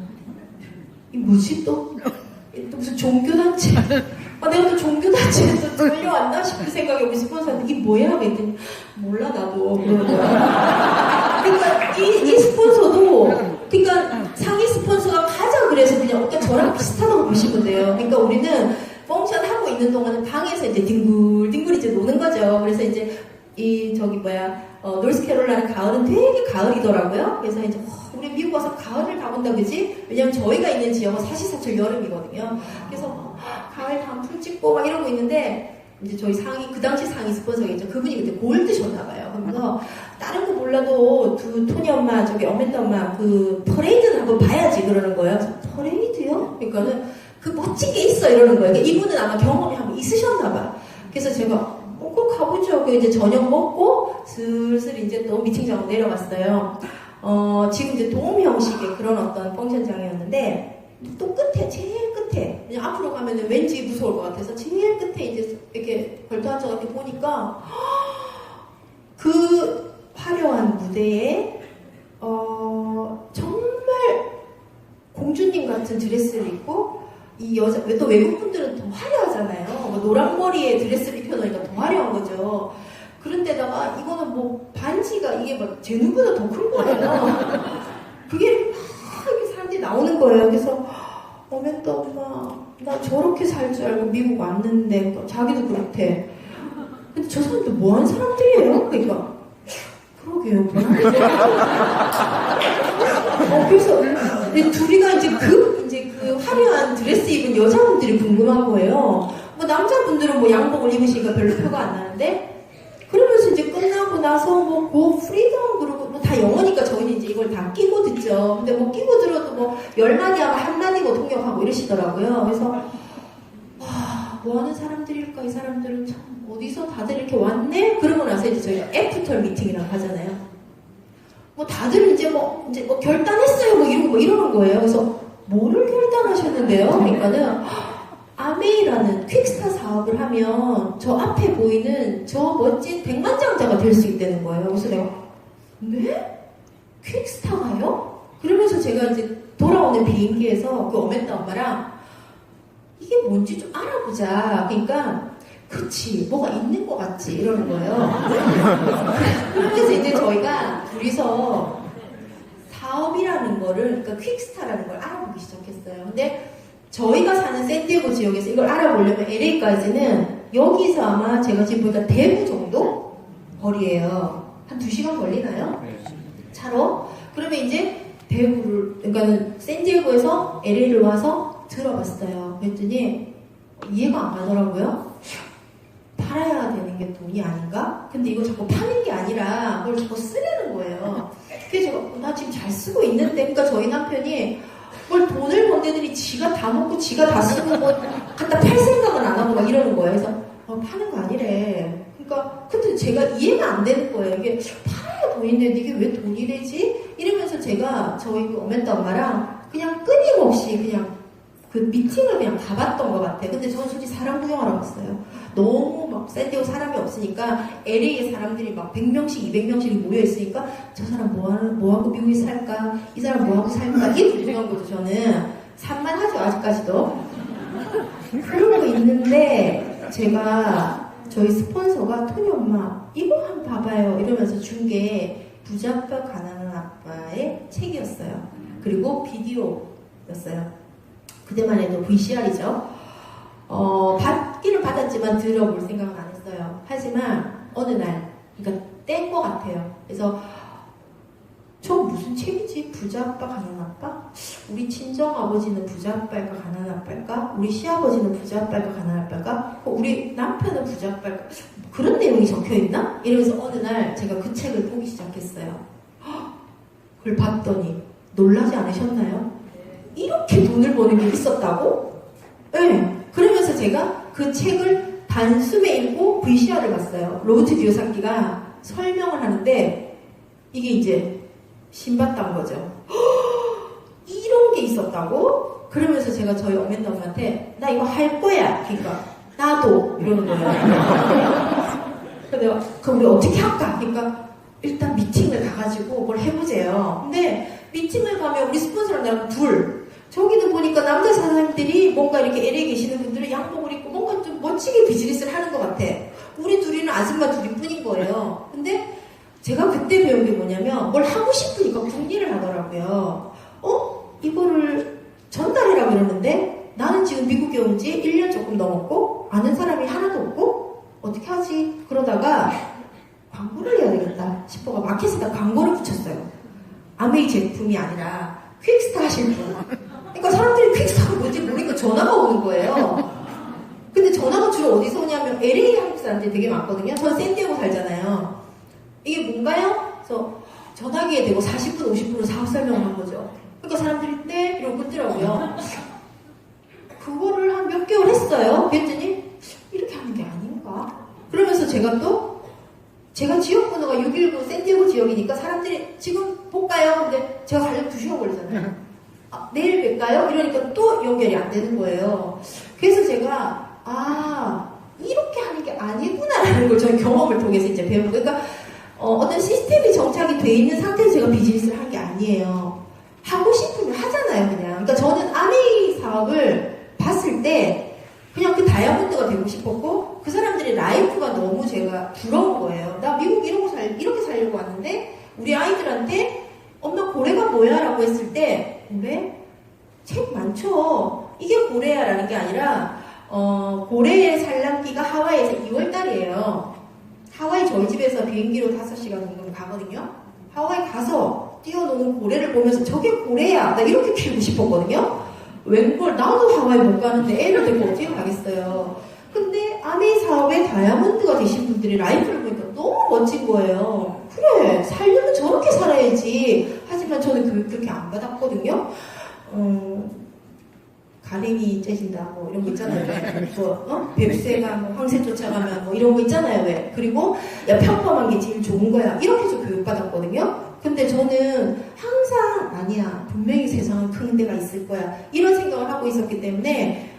A: 이 뭐지 또 무슨 종교단체? 아, 내가 또 종교단체에 또 걸려왔나 싶은 생각이 우리 스폰서한테 이게 뭐야? 그랬더니 몰라 나도 그러는 거야. 그러니까 이 스폰서도 그러니까 상위 스폰서가 가자 그래서 그냥 어떤 저랑 비슷하다고 보시면 돼요. 그러니까 우리는 펑션 하고 있는 동안은 방에서 이제 뒹굴뒹굴 이제 노는 거죠. 그래서 이제 노스캐롤라이나 가을은 되게 가을이더라고요. 그래서 이제 우리 미국 와서 가을을 가본다 그지? 왜냐면 저희가 있는 지역은 사시사철 여름이거든요. 그래서 가을 단풍 찍고 막 이러고 있는데 이제 저희 그 당시 상위 스폰서가 있죠. 그분이 그때 골드셨나봐요. 그러면서 다른 거 몰라도 토니 엄마, 어맨다 엄마 그 퍼레이드는 한번 봐야지 그러는 거예요. 그래서 퍼레이드요? 그러니까는 그 멋진 게 있어 이러는 거예요. 그러니까 이분은 아마 경험이 한번 있으셨나봐. 그래서 제가 꼭 가보죠. 그 이제 저녁 먹고 슬슬 이제 또 미팅장으로 내려갔어요. 지금 이제 도움 형식의 그런 어떤 펑션장이었는데 또 제일 끝에 그냥 앞으로 가면은 왠지 무서울 것 같아서 제일 끝에 이제 이렇게 걸터 앉아 이렇게 보니까 그 화려한 무대에 정말 공주님 같은 드레스를 입고 이 여자 또 외국 분들은 더 화려하잖아요. 뭐 노란 머리에 드레스를 입혀놓으니까 더 화려한 거죠. 그런데다가 이거는 뭐 반지가 이게 막 제 눈보다 더 큰 거예요. 그게 막 이렇게 사람들이 나오는 거예요. 그래서 어맨다 엄마 나 저렇게 살 줄 알고 미국 왔는데 자기도 그렇대. 근데 저 사람들 뭐 하는 사람들이에요? 그러니까 그러게요. 그래서 둘이가 이제 그 화려한 드레스 입은 여자분들이 궁금한 거예요. 뭐 남자분들은 뭐 양복을 입으시니까 별로 표가 안 나는데 그러면서 이제 끝나고 나서 뭐 프리덤 그러고 뭐 다 영어니까 저희는 이제 이걸 다 끼고 듣죠. 근데 뭐 끼고 들어도 뭐 10마디 하고 한마디고 통역하고 이러시더라고요. 그래서 뭐 하는 사람들일까 이 사람들은 참 어디서 다들 이렇게 왔네? 그러고 나서 이제 저희가 애프터 미팅이라고 하잖아요. 뭐 다들 이제 뭐 결단했어요 뭐 이러는 거예요. 그래서 뭐를 결단하셨는데요? 그러니까는 아메이라는 퀵스타 사업을 하면 저 앞에 보이는 저 멋진 백만장자가 될 수 있다는 거예요. 그래서 내가 네? 퀵스타가요? 그러면서 제가 이제 돌아오는 비행기에서 그 어맨다 엄마랑 이게 뭔지 좀 알아보자. 그러니까 그치 뭐가 있는 것 같지 이러는 거예요. 그러면서 이제 저희가 둘이서 사업이라는 거를 그러니까 퀵스타라는 걸 알아보기 시작했어요. 근데 저희가 사는 샌디에고 지역에서 이걸 알아보려면 LA까지는 여기서 아마 제가 지금 보니까 대구 정도 거리예요. 한 2시간 걸리나요? 차로? 그러면 이제 그러니까 샌디에고에서 LA를 와서 들어봤어요. 그랬더니 이해가 안 가더라고요. 팔아야 되는 게 돈이 아닌가? 근데 이거 자꾸 파는 게 아니라 그걸 자꾸 쓰려는 거예요. 그래서 제가 나 지금 잘 쓰고 있는데, 그러니까 저희 남편이 뭘 돈을 번 데들이 지가 다 먹고 지가 다 쓰고 뭐 갖다 팔 생각은 안 하고 막 이러는 거예요. 그래서 파는 거 아니래. 그러니까 근데 제가 이해가 안 되는 거예요. 이게 팔아야 돈인데 이게 왜 돈이 되지? 이러면서 제가 저희 그 어멘타 엄마랑 그냥 끊임없이 그냥 그 미팅을 그냥 가봤던 것 같아요. 근데 저는 솔직히 사람 구경하러 갔어요. 너무 막 샌디에고 사람이 없으니까 LA에 사람들이 막 100명씩 200명씩 모여있으니까 저 사람 뭐하고 미국에 살까? 이 사람 뭐하고 살까? 이게 궁금한 거죠. 저는 산만하죠 아직까지도. 그러고 있는데 제가 저희 스폰서가 토니 엄마 이거 한번 봐봐요 이러면서 준 게 부자아빠 가난한 아빠의 책이었어요. 그리고 비디오였어요. 그때만 해도 VCR이죠. 받기는 받았지만 들어볼 생각은 안 했어요. 하지만 어느 날, 그러니까 뗀 것 같아요. 그래서 저 무슨 책이지? 부자아빠 가난한 아빠? 우리 친정아버지는 부자아빠일까 가난한 아빠일까? 우리 시아버지는 부자아빠일까 가난한 아빠일까? 우리 남편은 부자아빠일까? 그런 내용이 적혀있나? 이러면서 어느 날 제가 그 책을 보기 시작했어요. 그걸 봤더니 놀라지 않으셨나요? 이렇게 돈을 버는 게 있었다고? 네. 그러면서 제가 그 책을 단숨에 읽고 VCR을 봤어요. 로버트 기요사키가 설명을 하는데 이게 이제 신봤다는 거죠. 이런 게 있었다고? 그러면서 제가 저희 어멘타 엄마한테 나 이거 할 거야. 그러니까 나도 이러는 거예요. 그래서 그럼 우리 어떻게 할까? 그러니까 일단 미팅을 가가지고 뭘 해보재요. 근데 미팅을 가면 우리 스폰서랑 나랑 저기는 보니까 남자 사장님들이 뭔가 이렇게 LA 계시는 분들은 양복을 입고 뭔가 좀 멋지게 비즈니스를 하는 것 같아. 우리 둘이는 아줌마 둘이 뿐인 거예요. 근데 제가 그때 배운 게 뭐냐면 뭘 하고 싶으니까 궁리를 하더라고요. 이거를 전달해라 그러는데 나는 지금 미국에 온 지 1년 조금 넘었고 아는 사람이 하나도 없고 어떻게 하지? 그러다가 광고를 해야 되겠다 싶어가 마켓에다 광고를 붙였어요. 아메이 제품이 아니라 퀵스타 하실 분. 그러니까 사람들이 퀵스타가 뭔지 모르니까 전화가 오는 거예요. 근데 전화가 주로 어디서 오냐면 LA 한국 사람들이 되게 많거든요. 저 샌디에고 살잖아요. 이게 뭔가요? 그래서 전화기에 대고 40분, 50분을 사업 설명을 한 거죠. 그러니까 사람들이 네? 이러고 끊더라고요. 그거를 한 몇 개월 했어요. 그랬더니 이렇게 하는 게 아닌가? 그러면서 제가 지역번호가 619 샌디에고 지역이니까 사람들이 지금 볼까요? 근데 제가 가려면 2시간 걸리잖아요. 내일 뵐까요? 이러니까 또 연결이 안 되는 거예요. 그래서 제가 이렇게 하는 게 아니구나라는 걸 저희 경험을 통해서 이제 배우고 그러니까 어떤 시스템이 정착이 돼 있는 상태에서 제가 비즈니스를 한 게 아니에요. 하고 싶으면 하잖아요, 그냥. 그러니까 저는 아메이 사업을 봤을 때 그냥 그 다이아몬드가 되고 싶었고 그 사람들의 라이프가 너무 제가 부러운 거예요. 나 미국 이렇게 살려고 왔는데 우리 아이들한테 엄마 고래가 뭐야? 라고 했을 때 고래? 책 많죠. 이게 고래야라는 게 아니라 고래의 산란기가 하와이에서 2월달이에요. 하와이 저희 집에서 비행기로 5시간 정도 가거든요. 하와이 가서 뛰어노는 고래를 보면서 저게 고래야. 나 이렇게 키우고 싶었거든요. 웬걸 나도 하와이 못 가는데 애를 데리고 어떻게 가겠어요. 근데 아메이 사업에 다이아몬드가 되신 분들이 라이프를 보니까 너무 멋진 거예요. 그래 살려면 저렇게 살아야지. 하지만 저는 그렇게 안 받았거든요. 가랭이 째진다 뭐 이런 거 있잖아요. 뱁새가 황새 쫓아가면 뭐 이런 거 있잖아요. 왜? 그리고 야 평범한 게 제일 좋은 거야. 이렇게 해서 교육받았거든요. 근데 저는 항상 아니야 분명히 세상은 큰 데가 있을 거야 이런 생각을 하고 있었기 때문에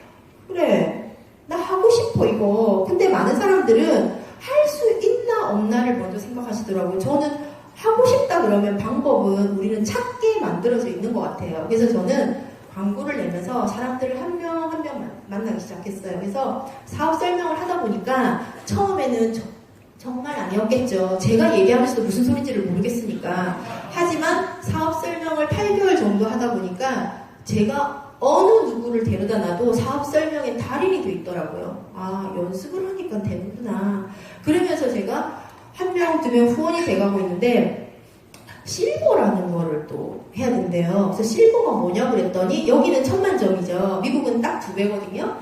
A: 그래 나 하고 싶어 이거. 근데 많은 사람들은 할 수 있나 없나를 먼저 생각하시더라고요. 저는 하고 싶다 그러면 방법은 우리는 찾게 만들어져 있는 것 같아요. 그래서 저는 광고를 내면서 사람들을 한 명 한 명 만나기 시작했어요. 그래서 사업 설명을 하다 보니까 처음에는 정말 아니었겠죠. 제가 얘기하면서도 무슨 소리인지를 모르겠으니까. 하지만 사업 설명을 8개월 정도 하다 보니까 제가 어느 누구를 데려다 놔도 사업 설명의 달인이 돼 있더라고요. 연습을 하니까 되는구나. 그러면서 제가 한 명, 두 명 후원이 돼가고 있는데 실버라는 거를 또 해야 된대요. 그래서 실버가 뭐냐 그랬더니 여기는 1000만점이죠. 미국은 딱 2배거든요.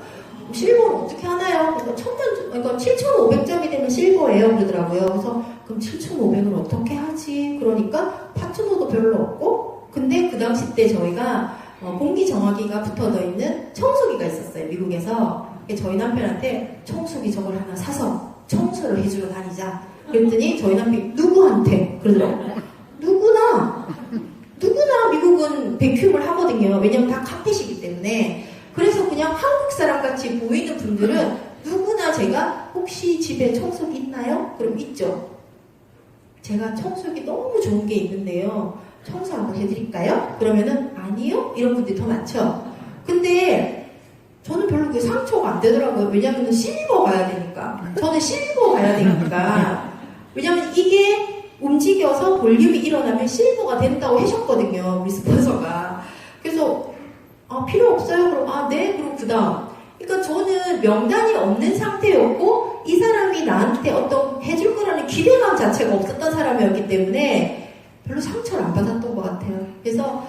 A: 실버는 어떻게 하나요? 그러니까 7,500점이 되면 실버예요 그러더라고요. 그래서 그럼 7,500을 어떻게 하지? 그러니까 파트너도 별로 없고, 근데 그 당시 때 저희가 공기 정화기가 붙어져 있는 청소기가 있었어요, 미국에서. 저희 남편한테 청소기 저걸 하나 사서 청소를 해주러 다니자. 그랬더니 저희 남편이 누구한테? 그러더라고요. 누구나 미국은 백큐음을 하거든요. 왜냐면 다 카펫이기 때문에. 그래서 그냥 한국 사람 같이 보이는 분들은 누구나 제가 혹시 집에 청소기 있나요? 그럼 있죠. 제가 청소기 너무 좋은 게 있는데요. 청소 한번 해드릴까요? 그러면은 아니요? 이런 분들이 더 많죠. 근데 저는 별로 그 상처가 안 되더라고요. 왜냐면 실버 가야 되니까. 저는 실버 가야 되니까. 왜냐면 이게 움직여서 볼륨이 일어나면 실버가 된다고 하셨거든요. 우리 스폰서가. 그래서 필요 없어요? 그럼 네. 그럼 그 다음. 그러니까 저는 명단이 없는 상태였고 이 사람이 나한테 어떤 해줄 거라는 기대감 자체가 없었던 사람이었기 때문에 별로 상처를 안 받았던 것 같아요. 그래서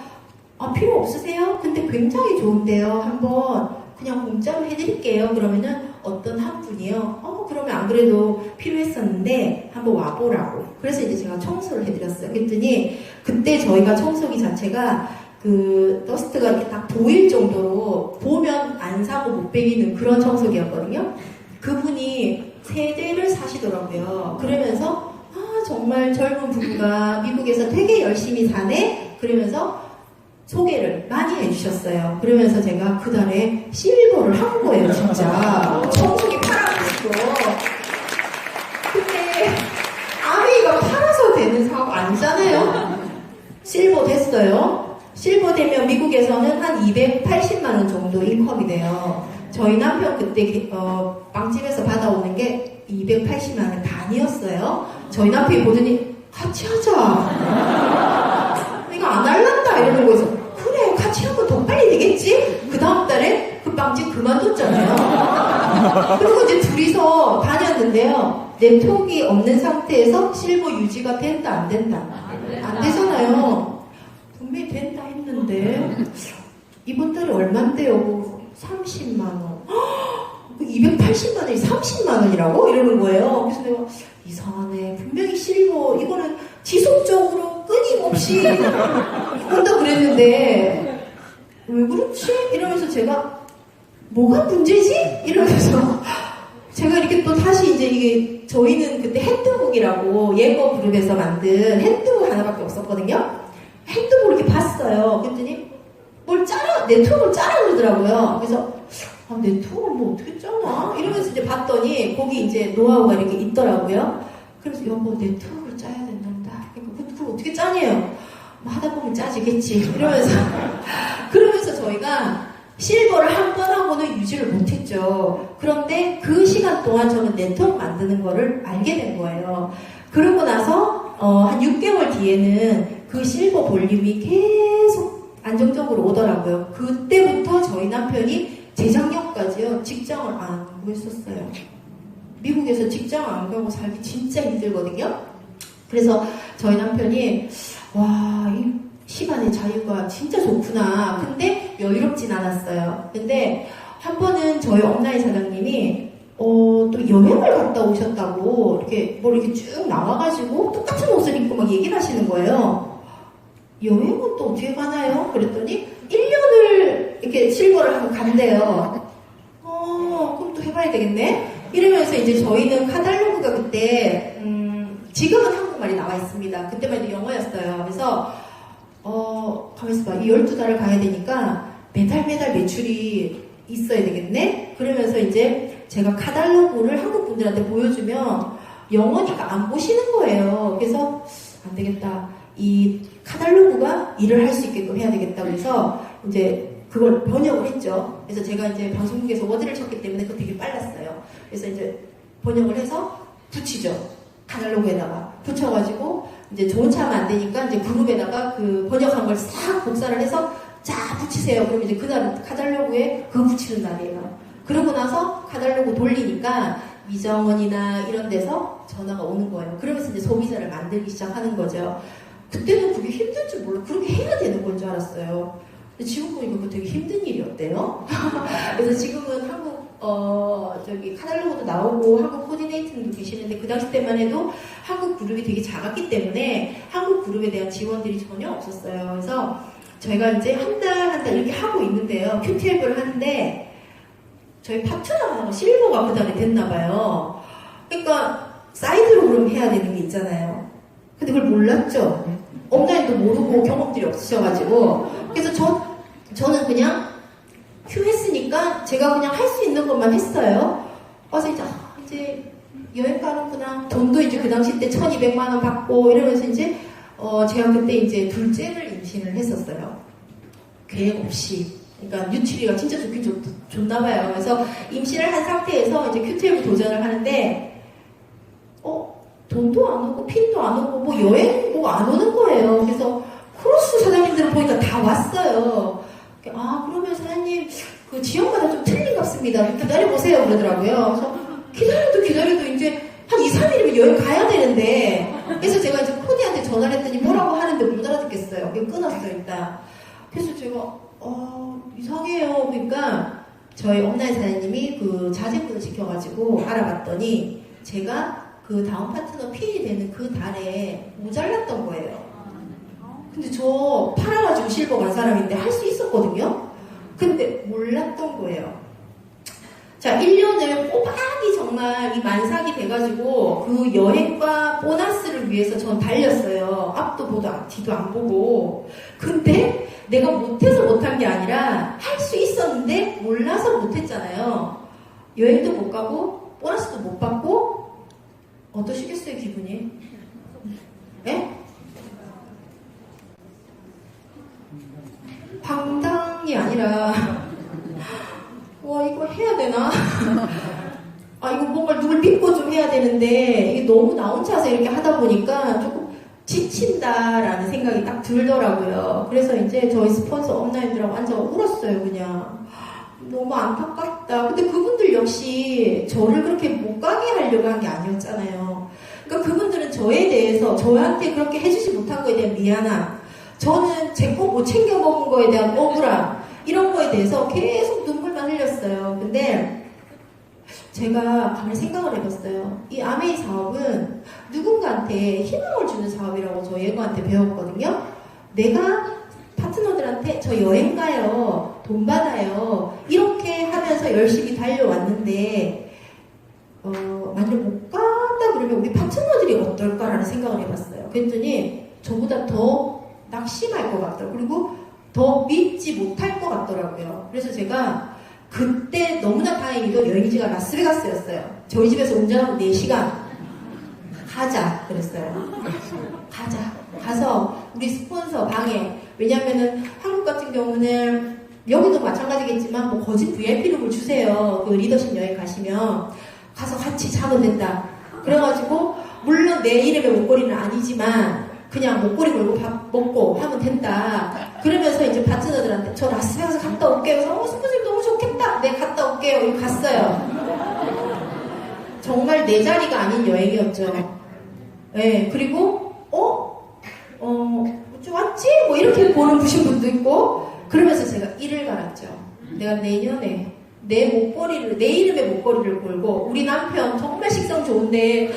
A: 필요 없으세요? 근데 굉장히 좋은데요. 한번 그냥 공짜로 해드릴게요. 그러면은 어떤 한 분이요. 그러면 안 그래도 필요했었는데 한번 와보라고. 그래서 이제 제가 청소를 해드렸어요. 그랬더니 그때 저희가 청소기 자체가 그 더스트가 이렇게 딱 보일 정도로 보면 안 사고 못 베기는 그런 청소기였거든요. 그분이 3대를 사시더라고요. 그러면서 정말 젊은 부부가 미국에서 되게 열심히 사네? 그러면서 소개를 많이 해주셨어요. 그러면서 제가 그달에 실버를 한 거예요, 진짜. 청소기 팔아보고. 근데 아메이가 팔아서 되는 사업 아니잖아요? 실버 됐어요. 실버 되면 미국에서는 한 280만원 정도 인컴이 돼요. 저희 남편 그때 빵집에서 받아오는 게 280만원 단위였어요. 저희 남편이 보더니 같이 하자. 이거 안 할란다 이러는 거에서 그래 같이 하면 더 빨리 되겠지? 그 다음 달에 그 빵집 그만뒀잖아요. 그리고 이제 둘이서 다녔는데요. 네트워크가 없는 상태에서 실버 유지가 된다 안 된다? 안 되잖아요. 분명히 된다 했는데 이번 달에 얼만데요? 30만원. 280만원이 30만원이라고? 이러는 거예요. 그래서 내가 이상하네. 분명히 실버 이거는 지속적으로 끊임없이 한다 그랬는데 왜 그렇지? 이러면서 제가 뭐가 문제지? 이러면서 제가 이렇게 또 다시 이제 이게 저희는 그때 핸드북이라고 예거 그룹에서 만든 핸드북 하나밖에 없었거든요. 핸드북을 이렇게 봤어요. 그랬더니 뭘 네트워크를 짜라 그러더라고요. 그래서 네트워크를 뭐 어떻게 짜나? 이러면서 이제 봤더니 거기 이제 노하우가 이렇게 있더라고요. 그래서 여보 네트워크를 짜야 된단다. 그러니까 그걸 어떻게 짜냐요? 뭐 하다 보면 짜지겠지. 그러면서 저희가 실버를 한 번 하고는 유지를 못했죠. 그런데 그 시간 동안 저는 네트워크 만드는 거를 알게 된 거예요. 그러고 나서 한 6개월 뒤에는 그 실버 볼륨이 계속 안정적으로 오더라고요. 그때부터 저희 남편이 재작년까지요 직장을 안 구했었어요. 미국에서 직장 안 가고 살기 진짜 힘들거든요. 그래서 저희 남편이 이 시간의 자유가 진짜 좋구나. 근데 여유롭진 않았어요. 근데 한 번은 저희 업라인 사장님이 또 여행을 갔다 오셨다고 이렇게 쭉 나와가지고 똑같은 옷을 입고 막 얘기를 하시는 거예요. 여행은 또 어떻게 가나요? 그랬더니 1년을 이렇게 실버를 하고 간대요. 그럼 또 해봐야 되겠네? 이러면서 이제 저희는 카탈로그가 그때, 지금은 한국말이 나와 있습니다. 그때만 해도 영어였어요. 그래서, 가만있어 봐. 이 12달을 가야 되니까 매달 매출이 있어야 되겠네? 그러면서 이제 제가 카탈로그를 한국 분들한테 보여주면 영어니까 안 보시는 거예요. 그래서 안 되겠다. 이 카탈로그가 일을 할 수 있게끔 해야 되겠다. 그래서 이제 그걸 번역을 했죠. 그래서 제가 이제 방송국에서 워드를 쳤기 때문에 그거 되게 빨랐어요. 그래서 이제 번역을 해서 붙이죠. 카탈로그에다가 붙여가지고 이제 좋은 차 하면 안 되니까 이제 그룹에다가 그 번역한 걸 싹 복사를 해서 쫙 붙이세요. 그럼 이제 그날 카탈로그에 그거 붙이는 날이에요. 그러고 나서 카탈로그 돌리니까 미정원이나 이런 데서 전화가 오는 거예요. 그러면서 이제 소비자를 만들기 시작하는 거죠. 그때는 그게 힘든 줄 몰라. 그렇게 해야 되는 건 줄 알았어요. 근데 지금 보니까 그거 되게 힘든 일이었대요. 그래서 지금은 한국 저기 카탈로그도 나오고 한국 코디네이터도 계시는데 그 당시 때만 해도 한국 그룹이 되게 작았기 때문에 한국 그룹에 대한 지원들이 전혀 없었어요. 그래서 저희가 이제 한 달 이렇게 하고 있는데요. 큐티앱을 하는데 저희 파트너가 실버가 그 달에 됐나 봐요. 그러니까 사이드로 그럼 해야 되는 게 있잖아요. 근데 그걸 몰랐죠. 온라인도 모르고 경험들이 없으셔가지고 그래서 저는 그냥 큐 했으니까 제가 그냥 할 수 있는 것만 했어요. 그래서 이제 여행 가는구나. 돈도 이제 그 당시 때 1,200만 원 받고 이러면서 이제 제가 그때 이제 둘째를 임신을 했었어요. 계획 없이. 그러니까 뉴트리가 진짜 좋긴 좋나 봐요. 그래서 임신을 한 상태에서 이제 큐티앱 도전을 하는데 돈도 안 오고 핀도 안 오고 뭐 여행 뭐 안 오는 거예요. 그래서 크루스 사장님들을 보니까 다 왔어요. 그러면 사장님 그 지역마다 좀 틀린 것 같습니다. 기다려보세요 그러더라고요. 그래서 기다려도 이제 한 2, 3일이면 여행 가야 되는데 그래서 제가 이제 코디한테 전화를 했더니 뭐라고 하는데 못 알아듣겠어요. 끊었어요 일단. 그래서 제가 이상해요. 그러니까 저희 업라인 사장님이 그 자제분을 지켜가지고 알아봤더니 제가 그 다음 파트너 핀이 되는 그 달에 모자랐던 거예요. 근데 저 팔아가지고 실버 간 사람인데 할 수 있었거든요? 근데 몰랐던 거예요. 자, 1년을 꼬박이 정말 이 만삭이 돼가지고 그 여행과 보너스를 위해서 전 달렸어요. 앞도 보도 뒤도 안 보고. 근데 내가 못해서 못한 게 아니라 할 수 있었는데 몰라서 못했잖아요. 여행도 못 가고 보너스도 못 받고 어떠시겠어요 기분이? 예? 방당이 아니라 와 이거 해야 되나? 이거 뭔가 누굴 믿고 좀 해야 되는데 이게 너무 나 혼자서 이렇게 하다 보니까 조금 지친다라는 생각이 딱 들더라고요. 그래서 이제 저희 스폰서 업라인들하고 앉아 울었어요. 그냥 너무 안타깝다. 근데 그분들 역시 저를 그렇게 못 가게 하려고 한 게 아니었잖아요. 그러니까 그분들은 저에 대해서 저한테 그렇게 해주지 못한 거에 대한 미안함, 저는 제 거 못 챙겨 먹은 거에 대한 억울함, 이런 거에 대해서 계속 눈물만 흘렸어요. 근데 제가 가만히 생각을 해봤어요. 이 아메이 사업은 누군가한테 희망을 주는 사업이라고 저 예고한테 배웠거든요. 내가 파트너들한테 저 여행 가요, 돈 받아요, 이렇게 하면서 열심히 달려왔는데 만약 못 간다 그러면 우리 파트너들이 어떨까라는 생각을 해봤어요. 그랬더니 저보다 더 낙심할 것 같더라고요. 그리고 더 믿지 못할 것 같더라고요. 그래서 제가 그때 너무나 다행히도 여행지가 라스베가스였어요. 저희 집에서 운전하고 4시간 가자 그랬어요. 가서 우리 스폰서 방에, 왜냐면은 한국 같은 경우는 여기도 마찬가지겠지만 뭐 거짓 VIP룸을 주세요. 그 리더십 여행 가시면 가서 같이 자면 된다. 그래가지고 물론 내 이름의 목걸이는 아니지만 그냥 목걸이 걸고 밥 먹고 하면 된다. 그러면서 이제 파트너들한테 저 라스베가스 갔다 올게요. 그래서 스폰서님 너무 좋겠다. 네 갔다 올게요. 이렇게 갔어요. 정말 내 자리가 아닌 여행이었죠. 네, 그리고 좀 왔지? 뭐 이렇게 보는 분도 있고, 그러면서 제가 이를 갈았죠. 내가 내년에 내 목걸이를, 내 이름의 목걸이를 걸고, 우리 남편 정말 식성 좋은데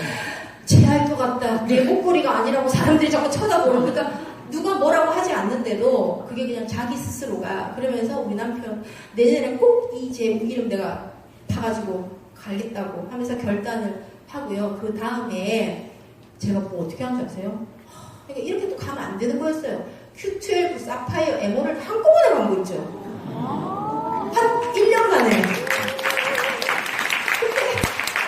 A: 제할 것 같다. 내 목걸이가 아니라고 사람들이 자꾸 쳐다보고, 그러니까 누가 뭐라고 하지 않는데도 그게 그냥 자기 스스로가, 그러면서 우리 남편 내년에 꼭 이 제 이름 내가 파가지고 가겠다고 하면서 결단을 하고요. 그 다음에 제가 뭐 어떻게 하는지 아세요? 그러니까 이렇게 또 가면 안 되는 거였어요. Q12, 사파이어, 에머를 한꺼번에 간 거 있죠. 한 1년간에.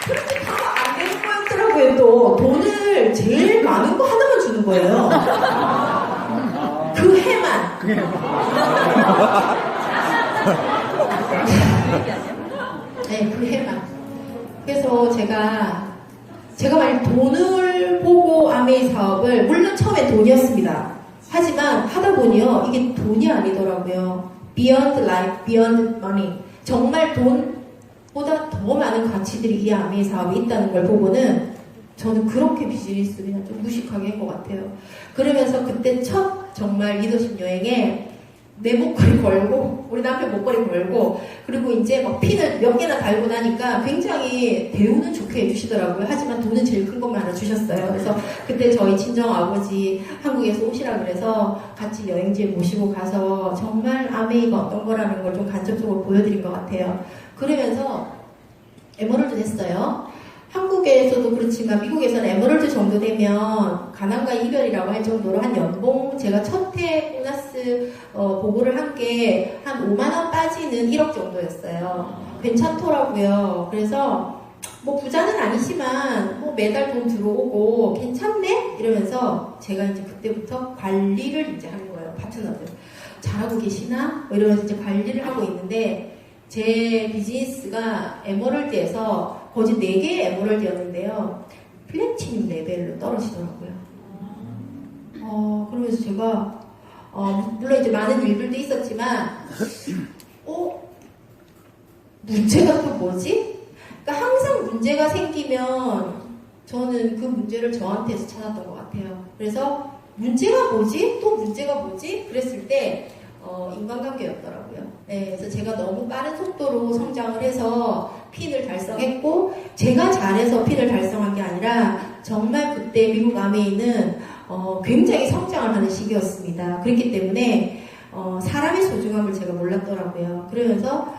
A: 그렇게 가면 안 되는 거였더라고요. 또 돈을 제일 많은 거 하나만 주는 거예요. 그 해만. 네, 그 해만. 그래서 제가 만약 돈을 보고 아메이 사업을, 물론 처음에 돈이었습니다. 하지만 하다 보니요, 이게 돈이 아니더라고요. Beyond life, beyond money. 정말 돈보다 더 많은 가치들이 이 아메이 사업에 있다는 걸 보고는 저는 그렇게 비즈니스 그냥 좀 무식하게 한 것 같아요. 그러면서 그때 첫 정말 리더십 여행에 내 목걸이 걸고 우리 남편 목걸이 걸고 그리고 이제 막 핀을 몇 개나 달고 나니까 굉장히 대우는 좋게 해주시더라고요. 하지만 돈은 제일 큰 것만 하나 주셨어요. 그래서 그때 저희 친정 아버지 한국에서 오시라 그래서 같이 여행지에 모시고 가서 정말 아메이가 어떤 거라는 걸 좀 간접적으로 보여드린 것 같아요. 그러면서 에머럴드 했어요. 한국에서도 그렇지만 미국에서는 에머럴드 정도 되면 가난과 이별이라고 할 정도로 한 연봉 제가 첫해 보너스 보고를 한 게 한 5만원 빠지는 1억 정도였어요. 괜찮더라고요. 그래서 뭐 부자는 아니지만 뭐 매달 돈 들어오고 괜찮네? 이러면서 제가 이제 그때부터 관리를 이제 하는 거예요. 파트너들. 잘하고 계시나? 뭐 이러면서 이제 관리를 하고 있는데 제 비즈니스가 에머럴드에서 거의 4개의 에머럴드였는데요. 플래티늄 레벨로 떨어지더라고요. 그러면서 제가, 물론 이제 많은 일들도 있었지만, 문제가 또 뭐지? 그러니까 항상 문제가 생기면 저는 그 문제를 저한테서 찾았던 것 같아요. 그래서 문제가 뭐지? 또 문제가 뭐지? 그랬을 때, 인간관계였더라고요. 네, 그래서 제가 너무 빠른 속도로 성장을 해서 핀을 달성했고, 제가 잘해서 핀을 달성한 게 아니라, 정말 그때 미국 아메이는, 굉장히 성장을 하는 시기였습니다. 그렇기 때문에, 사람의 소중함을 제가 몰랐더라고요. 그러면서,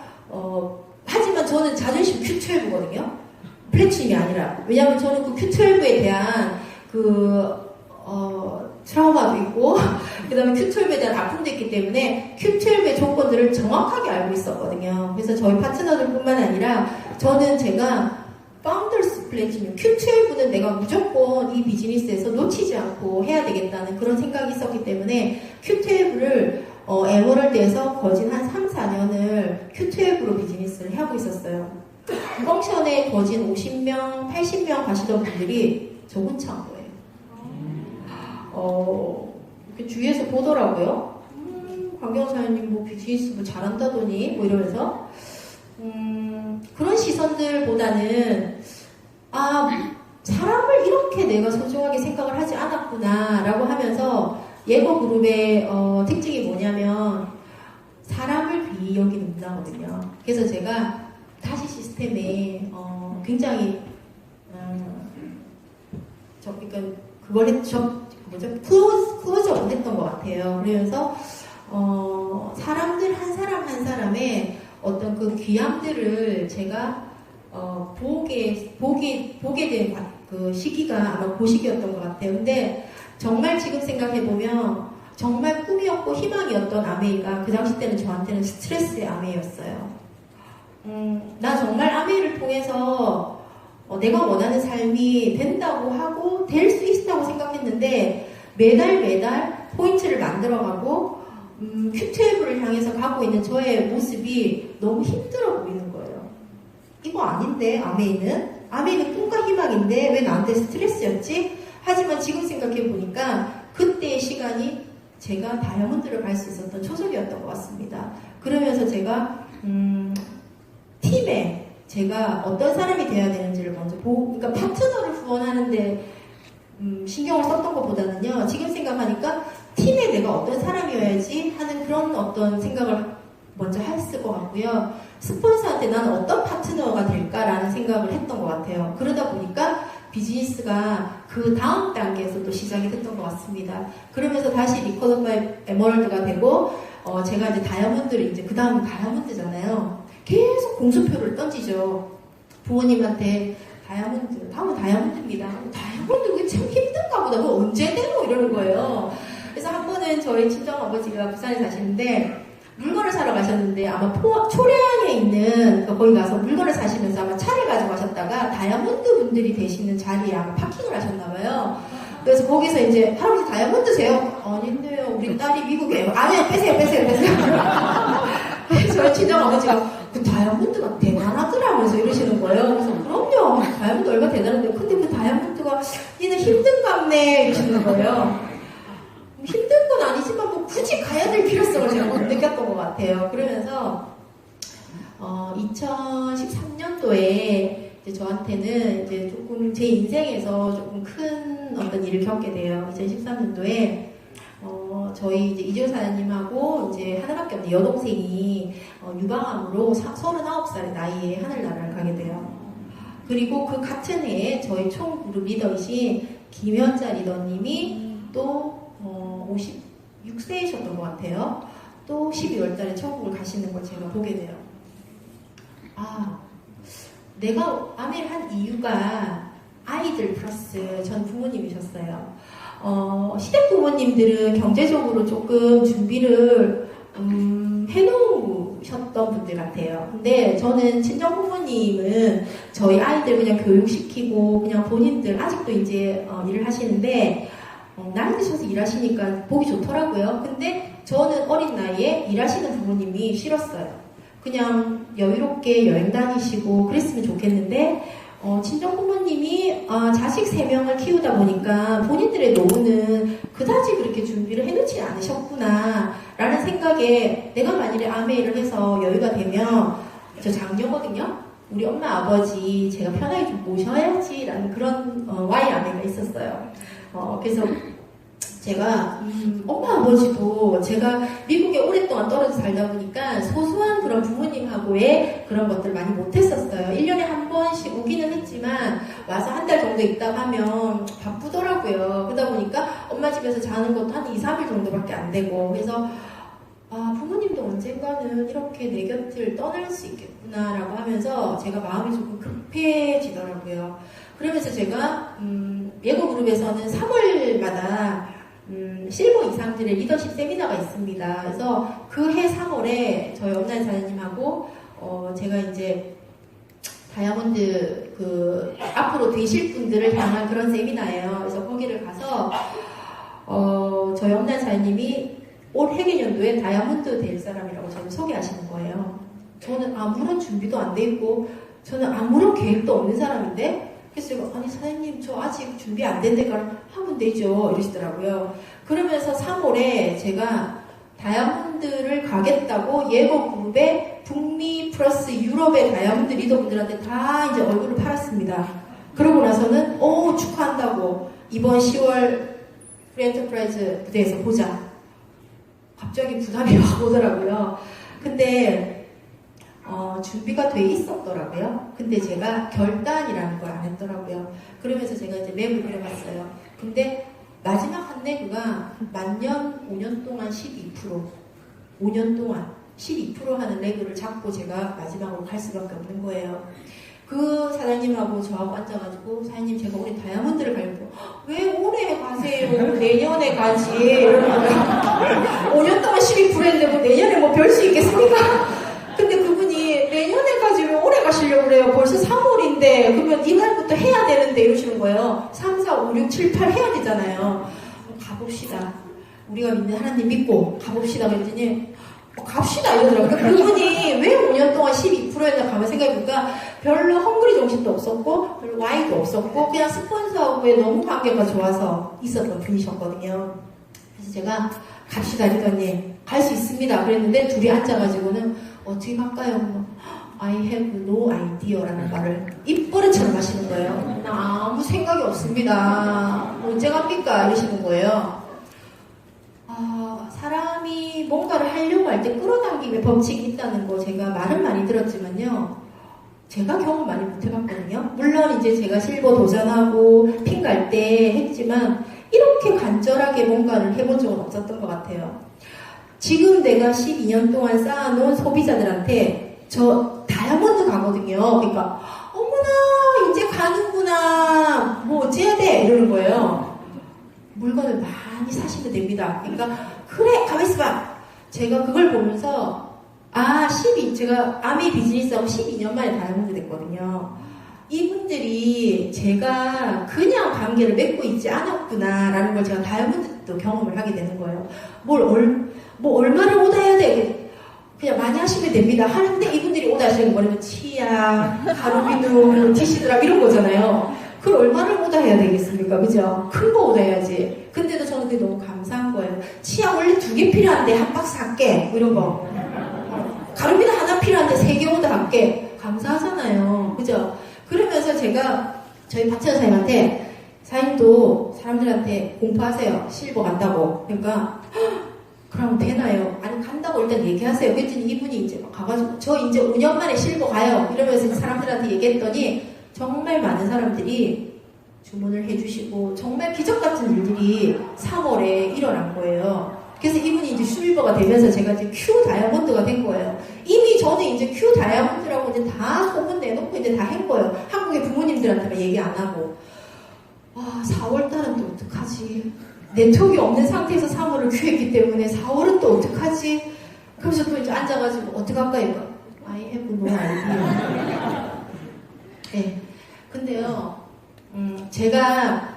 A: 하지만 저는 자존심 Q12거든요. 플래티늄이 아니라. 왜냐면 저는 그 Q12에 대한 트라우마도 있고, 그 다음에 Q12에 대한 아픔도 있기 때문에 Q12의 조건들을 정확하게 알고 있었거든요. 그래서 저희 파트너들 뿐만 아니라 저는 제가 파운더스 플래티늄 Q12는 내가 무조건 이 비즈니스에서 놓치지 않고 해야 되겠다는 그런 생각이 있었기 때문에 Q12를 에머럴드에서 거진 한 3, 4년을 Q12로 비즈니스를 하고 있었어요. 펑션에 거진 50명, 80명 가시던 분들이 저 혼자 한 거예요. 이렇게 주위에서 보더라고요. 강경사님 뭐 비즈니스 뭐 잘한다더니 뭐 이러면서 그런 시선들보다는 사람을 이렇게 내가 소중하게 생각을 하지 않았구나 라고 하면서 예거 그룹의 특징이 뭐냐면 사람을 비여기는 문화거든요. 그래서 제가 다시 시스템에 굉장히 그러니까 그걸 클로즈업을 했던 것 같아요. 그러면서 사람들 한 사람 한 사람의 어떤 그 귀함들을 제가 보게 된 그 시기가 아마 그 시기였던 것 같아요. 근데 정말 지금 생각해보면 정말 꿈이었고 희망이었던 아메이가 그 당시 때는 저한테는 스트레스의 아메이였어요. 나 정말 아메이를 통해서 내가 원하는 삶이 된다고 하고 될 수 있다고 생각했는데 매달 포인트를 만들어가고 Q12를 향해서 가고 있는 저의 모습이 너무 힘들어 보이는 거예요. 이거 아닌데 아메이는 꿈과 희망인데 왜 나한테 스트레스였지? 하지만 지금 생각해보니까 그때의 시간이 제가 다이아몬드를 갈 수 있었던 초석이었던 것 같습니다. 그러면서 제가 팀에 제가 어떤 사람이 돼야 되는지를 먼저 보고, 그러니까 파트너를 후원하는데 신경을 썼던 것보다는요, 지금 생각하니까 팀에 내가 어떤 사람이어야지 하는 그런 어떤 생각을 먼저 했을 것 같고요. 스폰서한테 나는 어떤 파트너가 될까라는 생각을 했던 것 같아요. 그러다 보니까 비즈니스가 그 다음 단계에서 또 시작이 됐던 것 같습니다. 그러면서 다시 리커드 바이 에머럴드가 되고, 제가 이제 다이아몬드를 이제 그 다음은 다이아몬드잖아요. 계속 공수표를 던지죠. 부모님한테 다음은 다이아몬드입니다. 다이아몬드 그게 참 힘든가 보다. 그거 언제 되노? 이러는 거예요. 그래서 한 번은 저희 친정 아버지가 부산에 사시는데 물건을 사러 가셨는데 아마 초량에 있는 거기 가서 물건을 사시면서 아마 차를 가지고 가셨다가 다이아몬드 분들이 계시는 자리에 아마 파킹을 하셨나봐요. 그래서 거기서 이제 할아버지 다이아몬드세요? 아닌데요. 우리 딸이 미국에 아니요 빼세요. 저희 친정 아버지가 그 다이아몬드가 대단하더라면서 이러시는 거예요. 그래서 그럼요. 다이아몬드 얼마나 대단한데 근데 그 다이아몬드가 니는 힘든갑네 이러시는 거예요. 힘든 건 아니지만 뭐 굳이 가야 될 필요성을 제가 느꼈던 것 같아요. 그러면서 2013년도에 이제 저한테는 이제 조금 제 인생에서 조금 큰 어떤 일을 겪게 돼요. 2013년도에 저희 이제 이재호 사장님하고 이제 하나밖에 없는 여동생이 유방암으로 39살의 나이에 하늘나라를 가게 돼요. 그리고 그 같은 해에 저희 총 그룹 리더이신 김현자 리더님이 또 56세이셨던 것 같아요. 또 12월 달에 천국을 가시는 걸 제가 보게 돼요. 아, 내가 아메를 한 이유가 아이들 플러스 전 부모님이셨어요. 시댁 부모님들은 경제적으로 조금 준비를 해놓으셨던 분들 같아요. 근데 저는 친정 부모님은 저희 아이들 그냥 교육시키고 그냥 본인들 아직도 이제 일을 하시는데 나이 드셔서 일하시니까 보기 좋더라고요. 근데 저는 어린 나이에 일하시는 부모님이 싫었어요. 그냥 여유롭게 여행 다니시고 그랬으면 좋겠는데 친정 부모님이 자식 3명을 키우다 보니까 본인들의 노후는 그다지 그렇게 준비를 해놓지 않으셨구나 라는 생각에 내가 만일에 아메이를 해서 여유가 되면 저 장녀거든요. 우리 엄마 아버지 제가 편하게 좀 모셔야지 라는 그런 와이 아메가 있었어요. 그래서 제가 엄마 아버지도 제가 미국에 오랫동안 떨어져 살다 보니까 소소한 그런 부모님하고의 그런 것들 많이 못했었어요. 1년에 한 번씩 오기는 했지만 와서 한 달 정도 있다 하면 바쁘더라고요. 그러다 보니까 엄마 집에서 자는 것도 한 2, 3일 정도밖에 안 되고 그래서 부모님도 언젠가는 이렇게 내 곁을 떠날 수 있겠구나라고 하면서 제가 마음이 조금 급해지더라고요. 그러면서 제가 예고 그룹에서는 3월마다 실버 이상들의 리더십 세미나가 있습니다. 그래서 그 해 3월에 저희 엄나리 사장님하고 제가 이제 다이아몬드 앞으로 되실 분들을 향한 그런 세미나예요. 그래서 거기를 가서 저희 엄나리 사장님이 올 회계년도에 다이아몬드 될 사람이라고 저를 소개하시는 거예요. 저는 아무런 준비도 안 돼 있고 저는 아무런 계획도 없는 사람인데 그래서 제가 아니 사장님 저 아직 준비 안 된다니까 하면 되죠 이러시더라고요. 그러면서 3월에 제가 다이아몬드를 가겠다고 예고 그룹의 북미 플러스 유럽의 다이아몬드 리더분들한테 다 이제 얼굴을 팔았습니다. 그러고 나서는 축하한다고 이번 10월 프리엔터프라이즈 무대에서 보자. 갑자기 부담이 확 오더라고요. 근데 준비가 돼 있었더라고요. 근데 제가 결단이라는 걸 안 했더라고요. 그러면서 제가 이제 랩을 그려봤어요. 근데 마지막 한 레그가 만년 5년 동안 12% 5년 동안 12% 하는 레그를 잡고 제가 마지막으로 갈 수밖에 없는 거예요. 그 사장님하고 저하고 앉아가지고 사장님 제가 올해 다이아몬드를 가려고 왜 올해 가세요? 내년에 가지 이러는 거예요. 5년 동안 12%인데 뭐 내년에 뭐 별 수 있겠습니까? 근데 그분이 내년에까지 왜 올해 가시려고 그래요? 벌써 3월인데 그러면 이날부터 해야 되는데 이러시는 거예요. 3, 4, 5, 6, 7, 8 해야 되잖아요. 가봅시다. 우리가 믿는 하나님 믿고 가봅시다 그랬더니 갑시다 이러더라고요. 그분이 왜 5년 동안 12%였나 가만 생각해보니까 별로 헝그리 정신도 없었고 별로 와이도 없었고 그냥 스폰서하고의 너무 관계가 좋아서 있었던 분이셨거든요. 그래서 제가 갑시다 이러더니 갈 수 있습니다 그랬는데 둘이 앉아가지고는 어떻게 갈까요? I have no idea라는 말을 입버릇처럼 하시는 거예요. 나 아무 생각이 없습니다. 언제 갑니까? 이러시는 거예요. 사람이 뭔가를 하려고 할 때 끌어당김의 법칙이 있다는 거 제가 말은 많이 들었지만요. 제가 경험 많이 못 해봤거든요. 물론 이제 제가 실버 도전하고 핀 갈 때 했지만 이렇게 간절하게 뭔가를 해본 적은 없었던 것 같아요. 지금 내가 12년 동안 쌓아놓은 소비자들한테 저 다이아몬드 가거든요. 그러니까 어머나 이제 가는구나 뭐 어째야 돼 이러는 거예요. 물건을 많이 사시면 됩니다. 그러니까 그래 가만히 있어봐. 제가 그걸 보면서 제가 아미 비즈니스하고 12년 만에 다이아몬드 됐거든요. 이분들이 제가 그냥 관계를 맺고 있지 않았구나라는 걸 제가 다이아몬드 또 경험을 하게 되는 거예요. 얼마를 오다 해야 돼? 그냥 많이 하시면 됩니다. 하는데 이분들이 오다 하시는 거 뭐냐면 치약, 가루비누, 티시드랍 이런 거잖아요. 그걸 얼마를 오다 해야 되겠습니까? 그죠? 큰 거 오다 해야지. 근데도 저는 그게 너무 감사한 거예요. 치약 원래 2개 필요한데 한 박스 할게. 뭐 이런 거. 가루비누 하나 필요한데 3개 오다 할게. 감사하잖아요. 그죠? 그러면서 제가 저희 박찬호 사장님한테 사장님도 사람들한테 공포하세요. 실버 간다고. 그러니까 그럼 되나요? 아니 간다고 일단 얘기하세요. 그랬더니 이분이 이제 막 가가지고 저 이제 5년 만에 실버 가요. 이러면서 사람들한테 얘기했더니 정말 많은 사람들이 주문을 해주시고 정말 기적 같은 일들이 3월에 일어난 거예요. 그래서 이분이 이제 실버가 되면서 제가 이제 큐 다이아몬드가 된 거예요. 이미 저는 이제 큐 다이아몬드라고 이제 다 소문 내놓고 이제 다 한 거예요. 한국의 부모님들한테만 얘기 안 하고. 와, 4월달은 또 어떡하지? 네트워크가 없는 상태에서 3월을 큐했기 때문에 4월은 또 어떡하지? 그래서 또 이제 앉아가지고 어떡할까 이거. I have no idea. 네. 근데요, 제가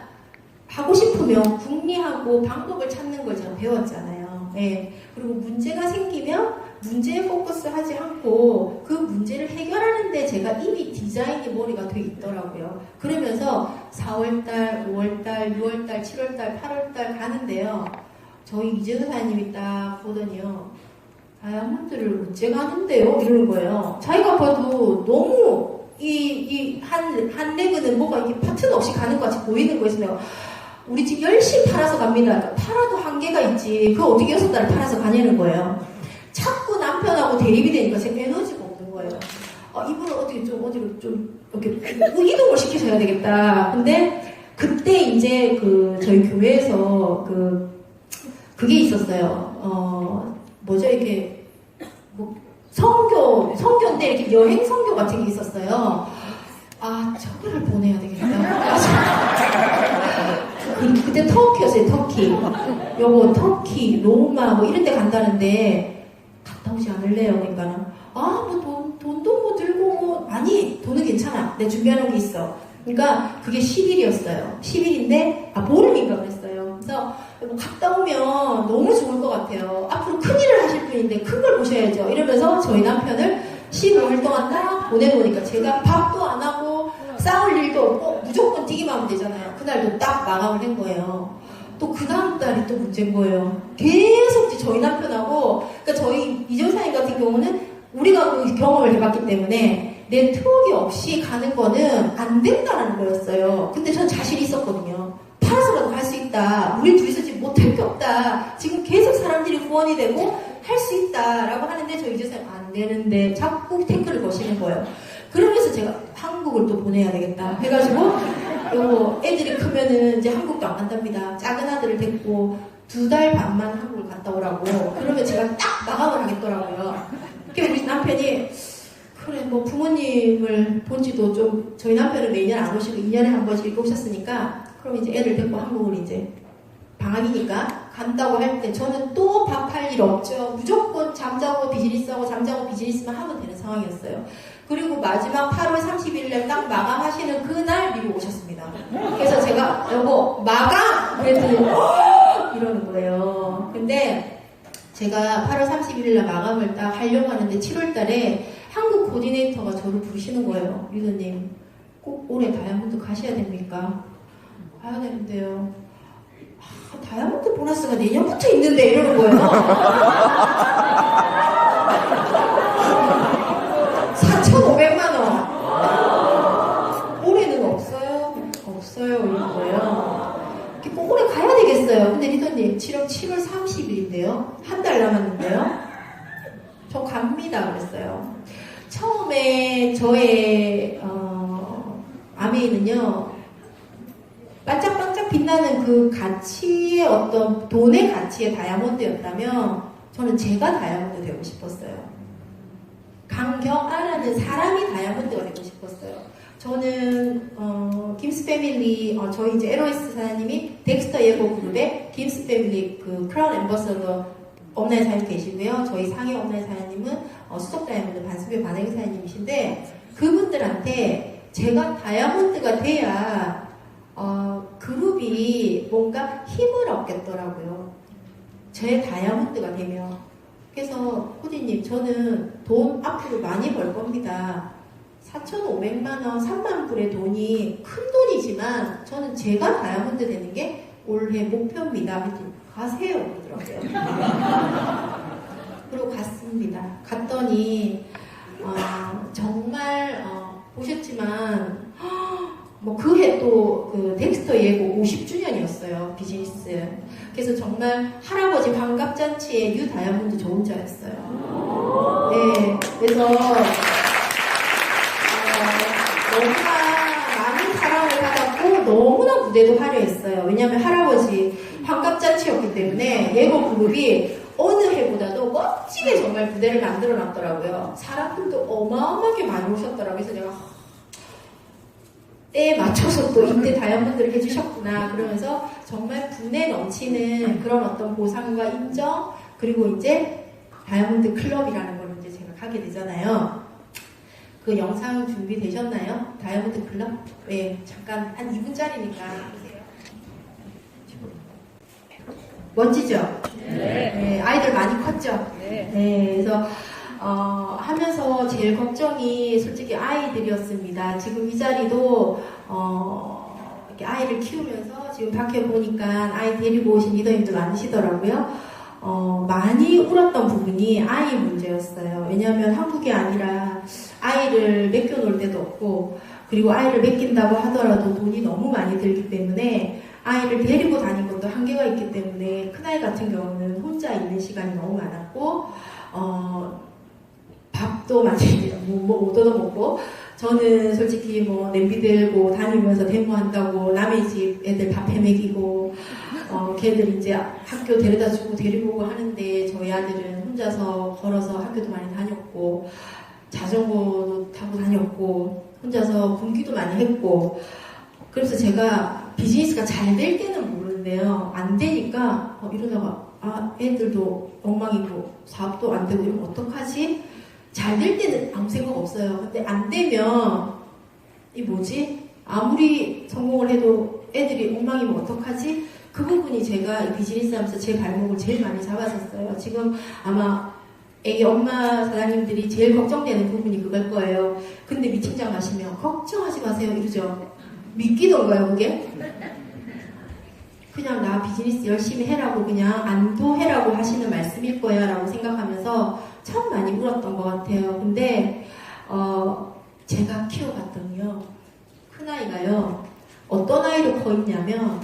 A: 하고 싶으면 궁리하고 방법을 찾는 걸 제가 배웠잖아요. 네. 그리고 문제가 생기면 문제에 포커스 하지 않고 그 문제를 해결하는데 제가 이미 디자인이 머리가 돼 있더라고요. 그러면서 4월달, 5월달, 6월달, 7월달, 8월달 가는데요. 저희 이재수 사장님이 딱 보더니요. 다이아몬드를 언제 가는데요? 이러는 거예요. 자기가 봐도 너무 한 레그는 뭐가 이게 파트너 없이 가는 것 같이 보이는 거였어요. 우리 집 열심히 팔아서 갑니다. 팔아도 한계가 있지. 그거 어떻게 6달을 팔아서 가냐는 거예요. 자꾸 남편하고 대립이 되니까 제 에너지가 없는 거예요. 이분을 어떻게 좀 어디로 좀 이렇게 이동을 시켜서 해야 되겠다. 근데 그때 이제 저희 교회에서 그게 있었어요. 뭐죠 이렇게 성교인데 이렇게 여행 성교 같은 게 있었어요. 저거를 보내야 되겠다. 그때 터키였어요, 터키. 요거 터키, 로마 뭐 이런 데 간다는데 갔다 오지 않을래요? 그러니까는 돈도 뭐 들고 뭐 아니 돈은 괜찮아. 내가 준비하는 게 있어. 그러니까 그게 10일이었어요. 10일인데 보름인가 그랬어요. 그래서 갔다 오면 너무 좋을 것 같아요. 앞으로 큰일을 하실 분인데 큰 걸 보셔야죠. 이러면서 저희 남편을 15일 동안 딱 보내보니까 제가 밥도 안 하고 싸울 일도 없고 무조건 뛰기만 하면 되잖아요. 그날도 딱 마감을 한 거예요. 또 그 다음 달이 또 문제인 거예요. 계속 저희 남편하고, 그러니까 저희 이정사님 같은 경우는 우리가 그 경험을 해봤기 때문에 네트워크 없이 가는 거는 안 된다는 거였어요. 근데 전 자신이 있었거든요. 팔아서라도 갈 수 있다. 우리 둘이서 지금 못할 게 없다. 지금 계속 사람들이 후원이 되고 할 수 있다라고 하는데 저희 이정사님 안 되는데 자꾸 태클을 거시는 거예요. 그러면서 제가 한국을 또 보내야 되겠다 해가지고 애들이 크면은 이제 한국도 안 간답니다. 작은 아들을 데리고 2달 반만 한국을 갔다 오라고. 그러면 제가 딱 마감을 하겠더라고요. 그래서 우리 남편이 그래 뭐 부모님을 본 지도 좀 저희 남편은 매년 안 오시고 2년에 한 번씩 이렇게 오셨으니까 그럼 이제 애들 데리고 한국을 이제 방학이니까 간다고 할 때 저는 또 밥할 일 없죠. 무조건 잠자고 비즈니스하고 잠자고 비즈니스만 하면 되는 상황이었어요. 그리고 마지막 8월 31일에 딱 마감하시는 그날 미국 오셨습니다. 그래서 제가 여보 마감! 그랬더니 이러는 거예요. 근데 제가 8월 31일날 마감을 딱 하려고 하는데 7월달에 한국 코디네이터가 저를 부르시는 거예요. 리더님 꼭 올해 다이아몬드 가셔야 됩니까? 가야 되는데요. 다이아몬드 보너스가 내년부터 있는데 이러는 거예요. 4,500만 원. 올해는 없어요? 없어요. 이런 거예요. 꼭 올해 가야 되겠어요. 근데 리더님, 7월 30일인데요? 한 달 남았는데요? 저 갑니다. 그랬어요. 처음에 저의, 아메이는요, 반짝반짝 빛나는 그 가치의 어떤 돈의 가치의 다이아몬드였다면 저는 제가 다이아몬드 되고 싶었어요. 강경아라는 사람이 다이아몬드가 되고 싶었어요. 저는 김스 패밀리 저희 이제 LOS 사장님이 덱스터 예고 그룹의 김스 패밀리 그 크라운 앰버서더 업라인 사장님 계시고요. 저희 상해 업라인 사장님은 수석 다이아몬드 반수배 반행이 사장님이신데 그분들한테 제가 다이아몬드가 돼야 그룹이 뭔가 힘을 얻겠더라고요. 제 다이아몬드가 되면. 그래서 호디님 저는 돈 앞으로 많이 벌 겁니다. 4,500만 원, 3만 불의 돈이 큰 돈이지만 저는 제가 다이아몬드 되는 게 올해 목표입니다. 가세요 그러더라고요. 그리고 갔습니다. 갔더니 정말 보셨지만 뭐 그해 또 그 덱스터 예고 50주년이었어요. 비즈니스. 그래서 정말 할아버지 환갑잔치에 뉴 다이아몬드 저 혼자였어요. 네, 그래서 너무나 많은 사랑을 받았고 너무나 무대도 화려했어요. 왜냐하면 할아버지 환갑잔치였기 때문에 예고 그룹이 어느 해보다도 멋지게 정말 무대를 만들어 놨더라고요. 사람들도 어마어마하게 많이 오셨더라고요. 그래서 내가 때에 맞춰서 또 이때 다이아몬드를 해주셨구나 그러면서 정말 분에 넘치는 그런 어떤 보상과 인정, 그리고 이제 다이아몬드 클럽이라는 걸 이제 제가 가게 되잖아요. 그 영상 준비되셨나요? 다이아몬드 클럽? 네, 잠깐 한 2분짜리니까 보세요. 멋지죠? 네, 아이들 많이 컸죠? 네, 그래서 하면서 제일 걱정이 솔직히 아이들이었습니다. 지금 이 자리도 이렇게 아이를 키우면서 지금 밖에 보니까 아이 데리고 오신 리더님들 많으시더라고요. 많이 울었던 부분이 아이 문제였어요. 왜냐하면 한국이 아니라 아이를 맡겨놓을 데도 없고, 그리고 아이를 맡긴다고 하더라도 돈이 너무 많이 들기 때문에 아이를 데리고 다니는 것도 한계가 있기 때문에 큰아이 같은 경우는 혼자 있는 시간이 너무 많았고 밥도 많이 못 얻어먹고, 저는 솔직히 뭐 냄비 들고 다니면서 데모한다고 남의 집 애들 밥 해먹이고 걔들 이제 학교 데려다 주고 데리고 오고 하는데 저희 아들은 혼자서 걸어서 학교도 많이 다녔고 자전거도 타고 다녔고 혼자서 공기도 많이 했고, 그래서 제가 비즈니스가 잘 될 때는 모르는데요. 안 되니까 이러다가 애들도 엉망이고 사업도 안 되고 이러면 어떡하지? 잘 될 때는 아무 생각 없어요. 근데 안 되면 이 뭐지? 아무리 성공을 해도 애들이 엉망이면 어떡하지? 그 부분이 제가 이 비즈니스 하면서 제 발목을 제일 많이 잡았었어요. 지금 아마 애기 엄마 사장님들이 제일 걱정되는 부분이 그걸 거예요. 근데 미팅장 가시면 걱정하지 마세요 이러죠. 믿기던가요 그게? 그냥 나 비즈니스 열심히 해라고 그냥 안도해라고 하시는 말씀일 거야 라고 생각하면서 참 많이 울었던 것 같아요. 근데 제가 키워봤더니요, 큰아이가요 어떤 아이로 커 있냐면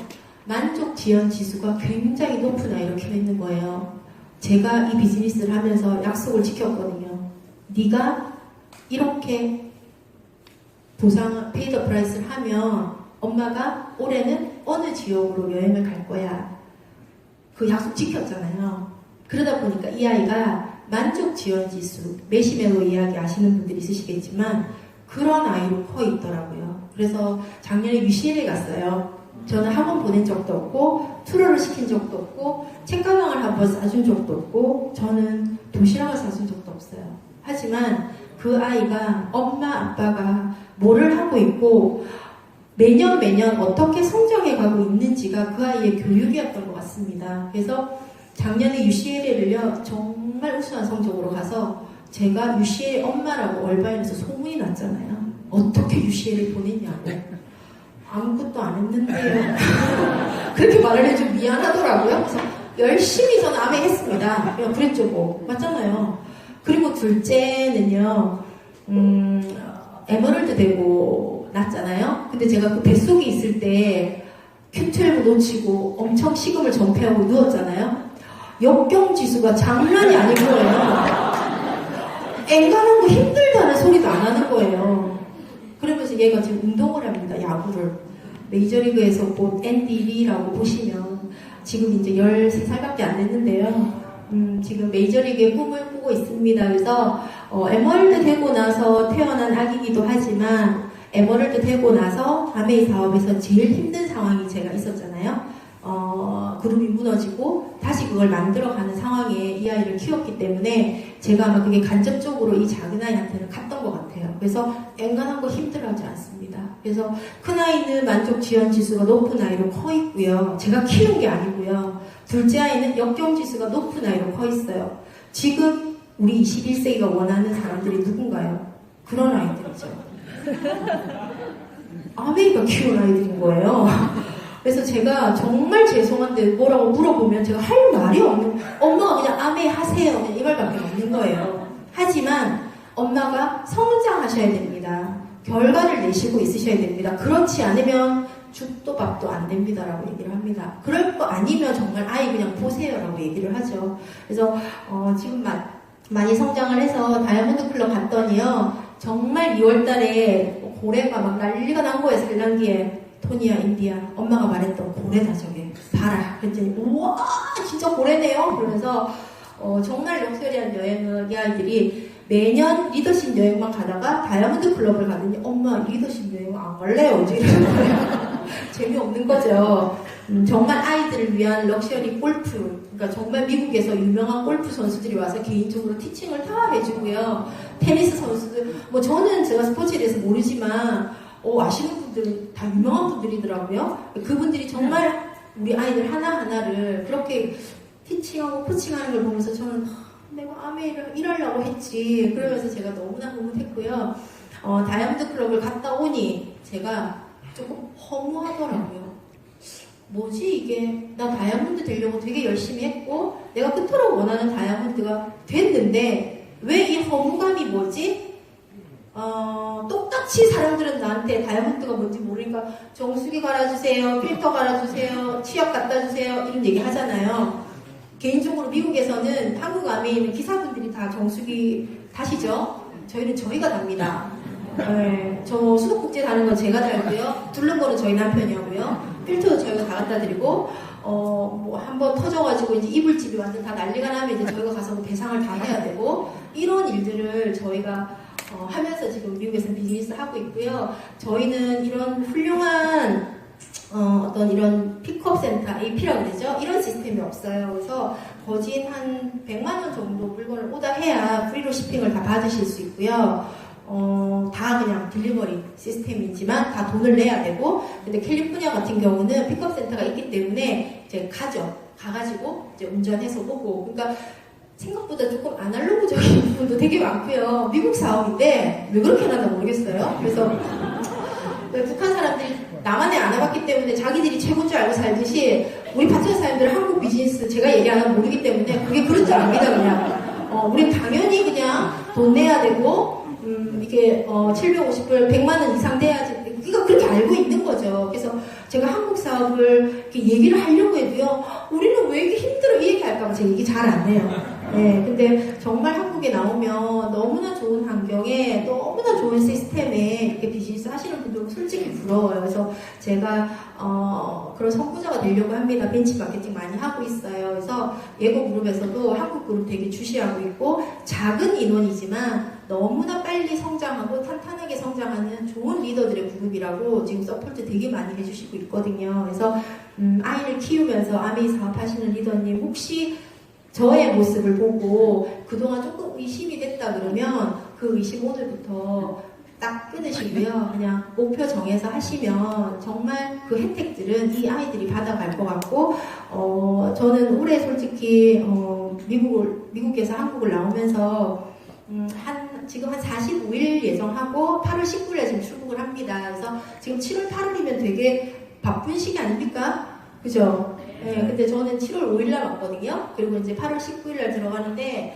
A: 만족 지연 지수가 굉장히 높은 아이로 키워 있는 거예요. 제가 이 비즈니스를 하면서 약속을 지켰거든요. 네가 이렇게 보상 페이드 프라이스를 하면 엄마가 올해는 어느 지역으로 여행을 갈 거야. 그 약속 지켰잖아요. 그러다 보니까 이 아이가 만족 지연 지수, 메시멜로 이야기 아시는 분들이 있으시겠지만 그런 아이로 커 있더라고요. 그래서 작년에 UCL에 갔어요. 저는 학원 보낸 적도 없고 투어를 시킨 적도 없고 책가방을 한번 싸준 적도 없고 저는 도시락을 사준 적도 없어요. 하지만 그 아이가 엄마 아빠가 뭐를 하고 있고 매년 어떻게 성장해 가고 있는지가 그 아이의 교육이었던 것 같습니다. 그래서 작년에 UCLA를요 정말 우수한 성적으로 가서 제가 UCLA 엄마라고 얼바인에서 소문이 났잖아요. 어떻게 UCLA를 보냈냐고. 아무것도 안 했는데요. 그렇게 말을 해주면 미안하더라고요. 그래서 열심히 저는 아메했습니다. 그랬죠 뭐. 맞잖아요. 그리고 둘째는요 에머럴드 대고 났잖아요. 근데 제가 그 뱃속에 있을 때 Q12 놓치고 엄청 식음을 전폐하고 누웠잖아요. 역경지수가 장난이 아닌 거예요. 앵간한 거 힘들다는 소리도 안 하는 거예요. 그러면서 얘가 지금 운동을 합니다. 야구를. 메이저리그에서 곧 앤디 리라고 보시면 지금 이제 13살밖에 안 됐는데요. 지금 메이저리그의 꿈을 꾸고 있습니다. 그래서 에머럴드 되고 나서 태어난 아기이기도 하지만 에머럴드 되고 나서 아메이 사업에서 제일 힘든 상황이 제가 있었잖아요. 그룹이 무너지고 다시 그걸 만들어가는 상황에 이 아이를 키웠기 때문에 제가 아마 그게 간접적으로 이 작은 아이한테는 갔던 것 같아요. 그래서 앵간한 거 힘들어하지 않습니다. 그래서 큰 아이는 만족 지연 지수가 높은 아이로 커 있고요. 제가 키운 게 아니고요. 둘째 아이는 역경 지수가 높은 아이로 커 있어요. 지금 우리 21세기가 원하는 사람들이 누군가요? 그런 아이들이죠. 아메이가 키운 아이들인 거예요. 그래서 제가 정말 죄송한데 뭐라고 물어보면 제가 할 말이 없는, 엄마가 그냥 아메이 하세요. 그냥 이 말밖에 없는 거예요. 하지만 엄마가 성장하셔야 됩니다. 결과를 내시고 있으셔야 됩니다. 그렇지 않으면 죽도 밥도 안 됩니다라고 얘기를 합니다. 그럴 거 아니면 정말 아이 그냥 보세요라고 얘기를 하죠. 그래서 지금 많이 성장을 해서 다이아몬드 클럽 갔더니요, 정말 2월달에 고래가 막 난리가 난 거예요. 산란기에. 토니야, 인디야, 엄마가 말했던 고래다 저게. 봐라. 그랬더니 우와 진짜 고래네요. 그러면서 정말 럭셔리한 여행을 이 아이들이 매년 리더십 여행만 가다가 다이아몬드 클럽을 가더니 엄마 리더십 여행 안 갈래요 이제 이러는 거예요. 재미없는 거죠. 정말 아이들을 위한 럭셔리 골프, 그러니까 정말 미국에서 유명한 골프 선수들이 와서 개인적으로 티칭을 다 해주고요. 테니스 선수들, 뭐 저는 제가 스포츠에 대해서 모르지만 아시는 분들은 다 유명한 분들이더라고요. 그분들이 정말 우리 아이들 하나하나를 그렇게 티칭하고 코칭하는 걸 보면서 저는 내가 아메이를 일하려고 했지. 그러면서 제가 너무나 흐뭇했고요. 다이아몬드 클럽을 갔다 오니 제가 조금 허무하더라고요. 뭐지 이게, 나 다이아몬드 되려고 되게 열심히 했고 내가 그토록 원하는 다이아몬드가 됐는데 왜 이 허무감이 뭐지? 똑같이 사람들은 나한테 다이아몬드가 뭔지 모르니까 정수기 갈아주세요, 필터 갈아주세요, 치약 갖다 주세요 이런 얘기 하잖아요. 개인적으로 미국에서는 한국 아메에 있는 기사분들이 다 정수기 다시죠. 저희는 저희가 답니다. 네, 저 수도꼭지 다는 건 제가 달고요. 둘른 거는 저희 남편이 하고요. 필터도 저희가 다 갖다 드리고 뭐 한번 터져가지고 이제 이불집이 완전 다 난리가 나면 이제 저희가 가서 배상을 다 해야 되고 이런 일들을 저희가 하면서 지금 미국에서 비즈니스 하고 있고요. 저희는 이런 훌륭한 어떤 이런 픽업 센터, AP라고 그러죠. 이런 시스템이 없어요. 그래서 거진 한 100만 원 정도 물건을 오더해야 프리로 쇼핑을 다 받으실 수 있고요. 다 그냥 딜리버리 시스템이지만 다 돈을 내야 되고, 근데 캘리포니아 같은 경우는 픽업 센터가 있기 때문에 이제 가가지고 이제 운전해서 오고, 그러니까 생각보다 조금 아날로그적인 부분도 되게 많고요. 미국 사업인데 왜 그렇게 하나 모르겠어요. 그래서 북한 사람들이 나만의 안 해봤기 때문에 자기들이 최고인 줄 알고 살듯이 우리 파트너 사람들은 한국 비즈니스 제가 얘기 안 하면 모르기 때문에 그게 그런 줄 압니다. 그냥 우린 당연히 그냥 돈 내야 되고 이게 750불 100만 원 이상 돼야지, 그러니까 그렇게 알고 있는 거죠. 그래서 제가 한국 사업을 이렇게 얘기를 하려고 해도요, 우리는 왜 이렇게 힘들어 이 얘기 할까 봐 제가 얘기 잘 안 해요. 네, 근데 정말 한국에 나오면 너무나 좋은 환경에 너무나 좋은 시스템에 이렇게 비즈니스 하시는 분들은 솔직히 부러워요. 그래서 제가 그런 선구자가 되려고 합니다. 벤치 마케팅 많이 하고 있어요. 그래서 예고 그룹에서도 한국 그룹 되게 주시하고 있고, 작은 인원이지만 너무나 빨리 성장하고 탄탄하게 성장하는 좋은 리더들의 그룹이라고 지금 서포트 되게 많이 해주시고 있거든요. 그래서 아이를 키우면서 아메이 사업하시는 리더님, 혹시 저의 모습을 보고 그동안 조금 의심이 됐다 그러면 그 의심 오늘부터 딱 끊으시고요. 그냥 목표 정해서 하시면 정말 그 혜택들은 이 아이들이 받아갈 것 같고, 저는 올해 솔직히 미국에서 한국을 나오면서 지금 한 45일 예정하고 8월 19일에 지금 출국을 합니다. 그래서 지금 7월 8월이면 되게 바쁜 시기 아닙니까? 그죠? 네, 근데 저는 7월 5일날 왔거든요. 그리고 이제 8월 19일날 들어가는데,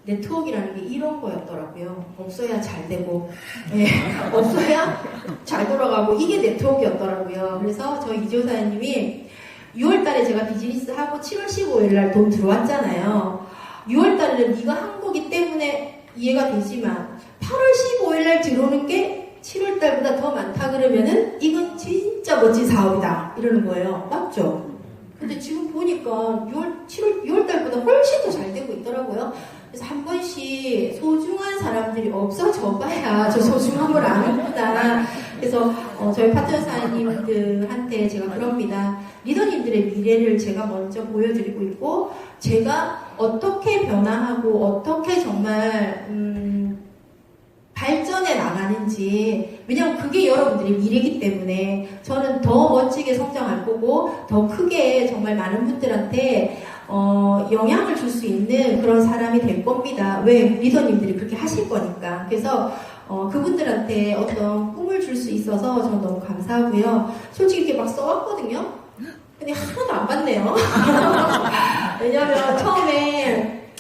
A: 네트워크라는 게 이런 거였더라고요. 없어야 잘 되고, 네, 없어야 잘 돌아가고, 이게 네트워크였더라고요. 그래서 저희 이조사님이 6월달에 제가 비즈니스 하고 7월 15일날 돈 들어왔잖아요. 6월달에는 네가 한 거기 때문에 이해가 되지만 8월 15일날 들어오는 게 7월달보다 더 많다 그러면은 이건 진짜 멋진 사업이다 이러는 거예요. 맞죠? 근데 지금 보니까 6월달보다 훨씬 더 잘 되고 있더라고요. 그래서 한 번씩 소중한 사람들이 없어져 봐야 저 소중한 걸 아는구나. 그래서 저희 파트너 사장님들한테 제가 그럽니다. 리더님들의 미래를 제가 먼저 보여드리고 있고, 제가 어떻게 변화하고 어떻게 정말 발전해 나가는지, 왜냐면 그게 여러분들의 미래이기 때문에 저는 더 멋지게 성장할 거고 더 크게 정말 많은 분들한테 영향을 줄 수 있는 그런 사람이 될 겁니다. 왜? 리더님들이 그렇게 하실 거니까. 그래서 그분들한테 어떤 꿈을 줄 수 있어서 저는 너무 감사하고요. 솔직히 이렇게 막 써왔거든요. 근데 하나도 안 받네요. 왜냐면 처음에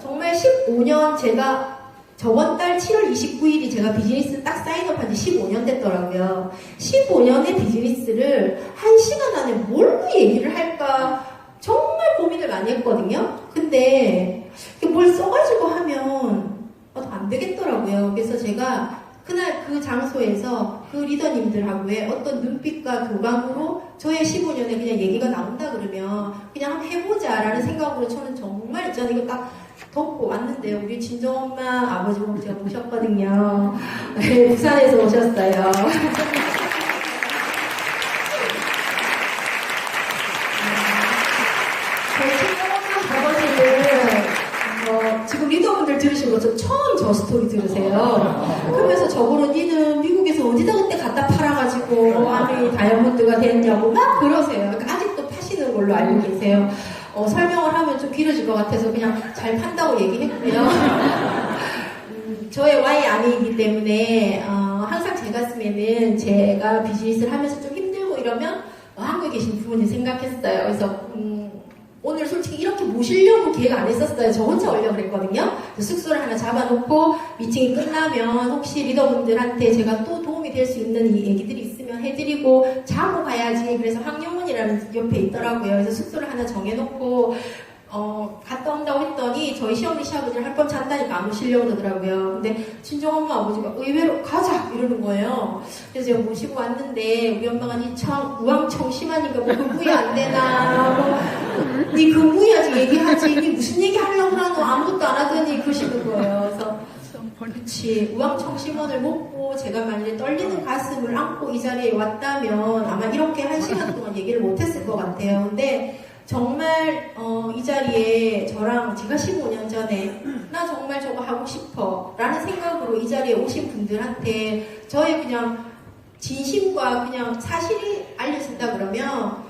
A: 정말 15년 제가 저번 달 7월 29일이 제가 비즈니스 딱 사인업한 지 15년 됐더라고요. 15년의 비즈니스를 1시간 안에 뭘로 얘기를 할까 정말 고민을 많이 했거든요. 근데 뭘 써가지고 하면 안 되겠더라고요. 그래서 제가 그날 그 장소에서 그 리더님들하고의 어떤 눈빛과 교감으로 저의 15년에 그냥 얘기가 나온다 그러면 그냥 한번 해보자라는 생각으로 저는 정말 저는 이거 딱 덮고 왔는데요. 우리 친정엄마 아버지가 제가 모셨거든요. 네, 부산에서 오셨어요. 저희 친정엄마 아버지는 지금 리더분들 들으신 것처럼 처음 저 스토리 들으세요. 그러면서 저보고 니는 미국에서 어디다 그때 갖다 팔아가지고 아니 다이아몬드가 됐냐고 막 그러세요. 그러니까 아직도 파시는 걸로 알고 계세요. 설명을 하면 좀 길어질 것 같아서 그냥 잘 판다고 얘기했고요. 저의 Y 아미이기 때문에 항상 제 가슴에는 제가 비즈니스를 하면서 좀 힘들고 이러면 한국에 계신 부모님 생각했어요. 그래서 오늘 솔직히 이렇게 모시려고 계획 안 했었어요. 저 혼자 오려고 그랬거든요. 숙소를 하나 잡아놓고 미팅이 끝나면 혹시 리더분들한테 제가 또 도움이 될 수 있는 이 얘기들이 있으면 해드리고 자고 가야지. 그래서 황영훈이라는 옆에 있더라고요. 그래서 숙소를 하나 정해놓고 갔다 온다고 했더니 저희 시어머니 시아버지는 할 번 잔다니까 안 오시려고 그러더라고요. 근데 친정엄마 아버지가 의외로 가자 이러는 거예요. 그래서 제가 모시고 왔는데 우리 엄마가 니 우왕청 심하니까 뭐 근무이 안 되나 니 근무이 아직 얘기하지 니 무슨 얘기 하려고 하노 아무것도 안 하더니 그러시는 거예요. 그래서 그렇지 우왕청심원을 먹고 제가 만약에 떨리는 가슴을 안고 이 자리에 왔다면 아마 이렇게 1시간 동안 얘기를 못했을 것 같아요. 근데 정말 이 자리에 저랑 제가 15년 전에 나 정말 저거 하고 싶어 라는 생각으로 이 자리에 오신 분들한테 저의 그냥 진심과 그냥 사실이 알려진다 그러면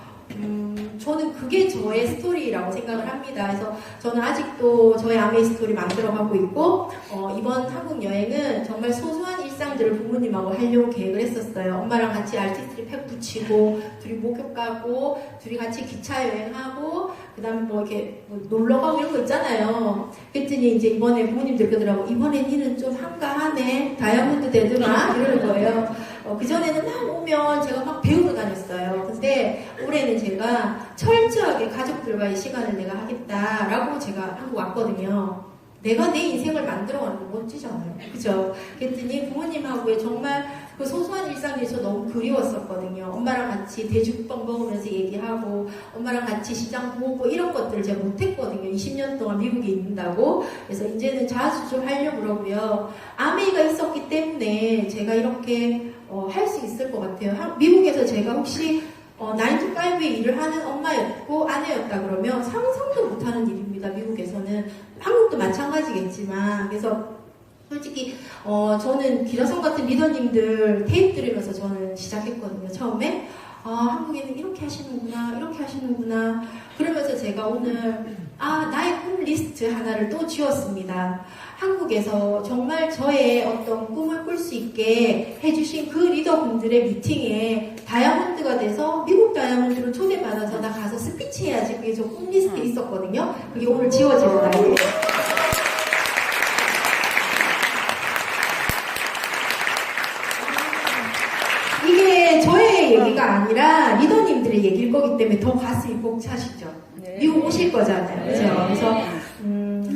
A: 저는 그게 저의 스토리라고 생각을 합니다. 그래서 저는 아직도 저의 아메이 스토리 만들어가고 있고 이번 한국 여행은 정말 소소한 일상들을 부모님하고 하려고 계획을 했었어요. 엄마랑 같이 아티스트리 팩 붙이고 둘이 목욕 가고 둘이 같이 기차 여행하고 그 다음에 뭐 이렇게 뭐 놀러 가고 이런 거 있잖아요. 그랬더니 이제 이번에 부모님들 그러더라고 이번엔 니는 좀 한가하네 다이아몬드 되더라 이러는 거예요. 그전에는 막 오면 제가 막 배우러 다녔어요. 근데 올해는 제가 철저하게 가족들과의 시간을 내가 하겠다라고 제가 한국 왔거든요. 내가 내 인생을 만들어가는 거 멋지잖아요. 그죠? 그랬더니 부모님하고의 정말 그 소소한 일상들이 저 너무 그리웠었거든요. 엄마랑 같이 대죽빵 먹으면서 얘기하고 엄마랑 같이 시장 보고 이런 것들을 제가 못했거든요. 20년 동안 미국에 있는다고. 그래서 이제는 자주 좀 하려고 그러고요. 아메이가 있었기 때문에 제가 이렇게 할 수 있을 것 같아요. 미국에서 제가 혹시 9to5의 일을 하는 엄마였고 아내였다 그러면 상상도 못하는 일입니다. 미국에서는. 한국도 마찬가지겠지만. 그래서 솔직히 저는 기라성 같은 리더님들 테이프 들으면서 저는 시작했거든요. 처음에 한국에는 이렇게 하시는구나 이렇게 하시는구나 그러면서 제가 오늘 나의 꿈 리스트 하나를 또 지었습니다. 한국에서 정말 저의 어떤 꿈을 꿀 수 있게 해주신 그 리더분들의 미팅에 다이아몬드가 돼서 미국 다이아몬드로 초대받아서 나 가서 스피치 해야지. 그게 저 꿈 리스트에 있었거든요. 그게 오늘 지워지는 날이에요. 이게 저의 얘기가 아니라 리더님들의 얘기일 거기 때문에 더 가슴이 벅차시죠. 네. 미국 오실 거잖아요. 그죠? 네. 그래서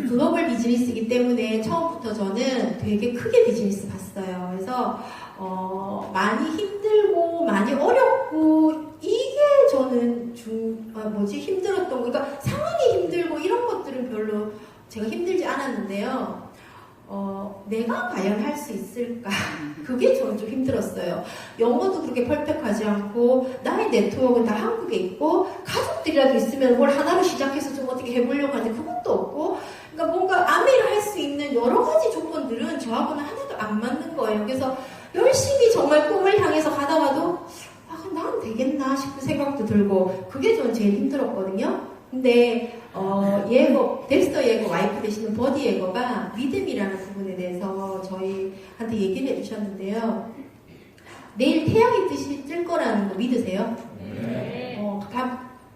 A: 글로벌 비즈니스이기 때문에 처음부터 저는 되게 크게 비즈니스 봤어요. 그래서 많이 힘들고 많이 어렵고 이게 저는 힘들었던 거. 그러니까 상황이 힘들고 이런 것들은 별로 제가 힘들지 않았는데요. 내가 과연 할 수 있을까? 그게 저는 좀 힘들었어요. 영어도 그렇게 퍼펙트하지 않고 나의 네트워크는 다 한국에 있고 가족들이라도 있으면 뭘 하나로 시작해서 좀 어떻게 해보려고 하는데 그것도 없고 그러니까 뭔가 아메를 할 수 있는 여러 가지 조건들은 저하고는 하나도 안 맞는 거예요. 그래서 열심히 정말 꿈을 향해서 가다가도 그럼 난 되겠나 싶은 생각도 들고 그게 저는 제일 힘들었거든요. 근데 덱스터 예거 와이프 되시는 버디 예거가 믿음이라는 부분에 대해서 저희한테 얘기를 해주셨는데요. 내일 태양이 뜰 거라는 거 믿으세요? 네.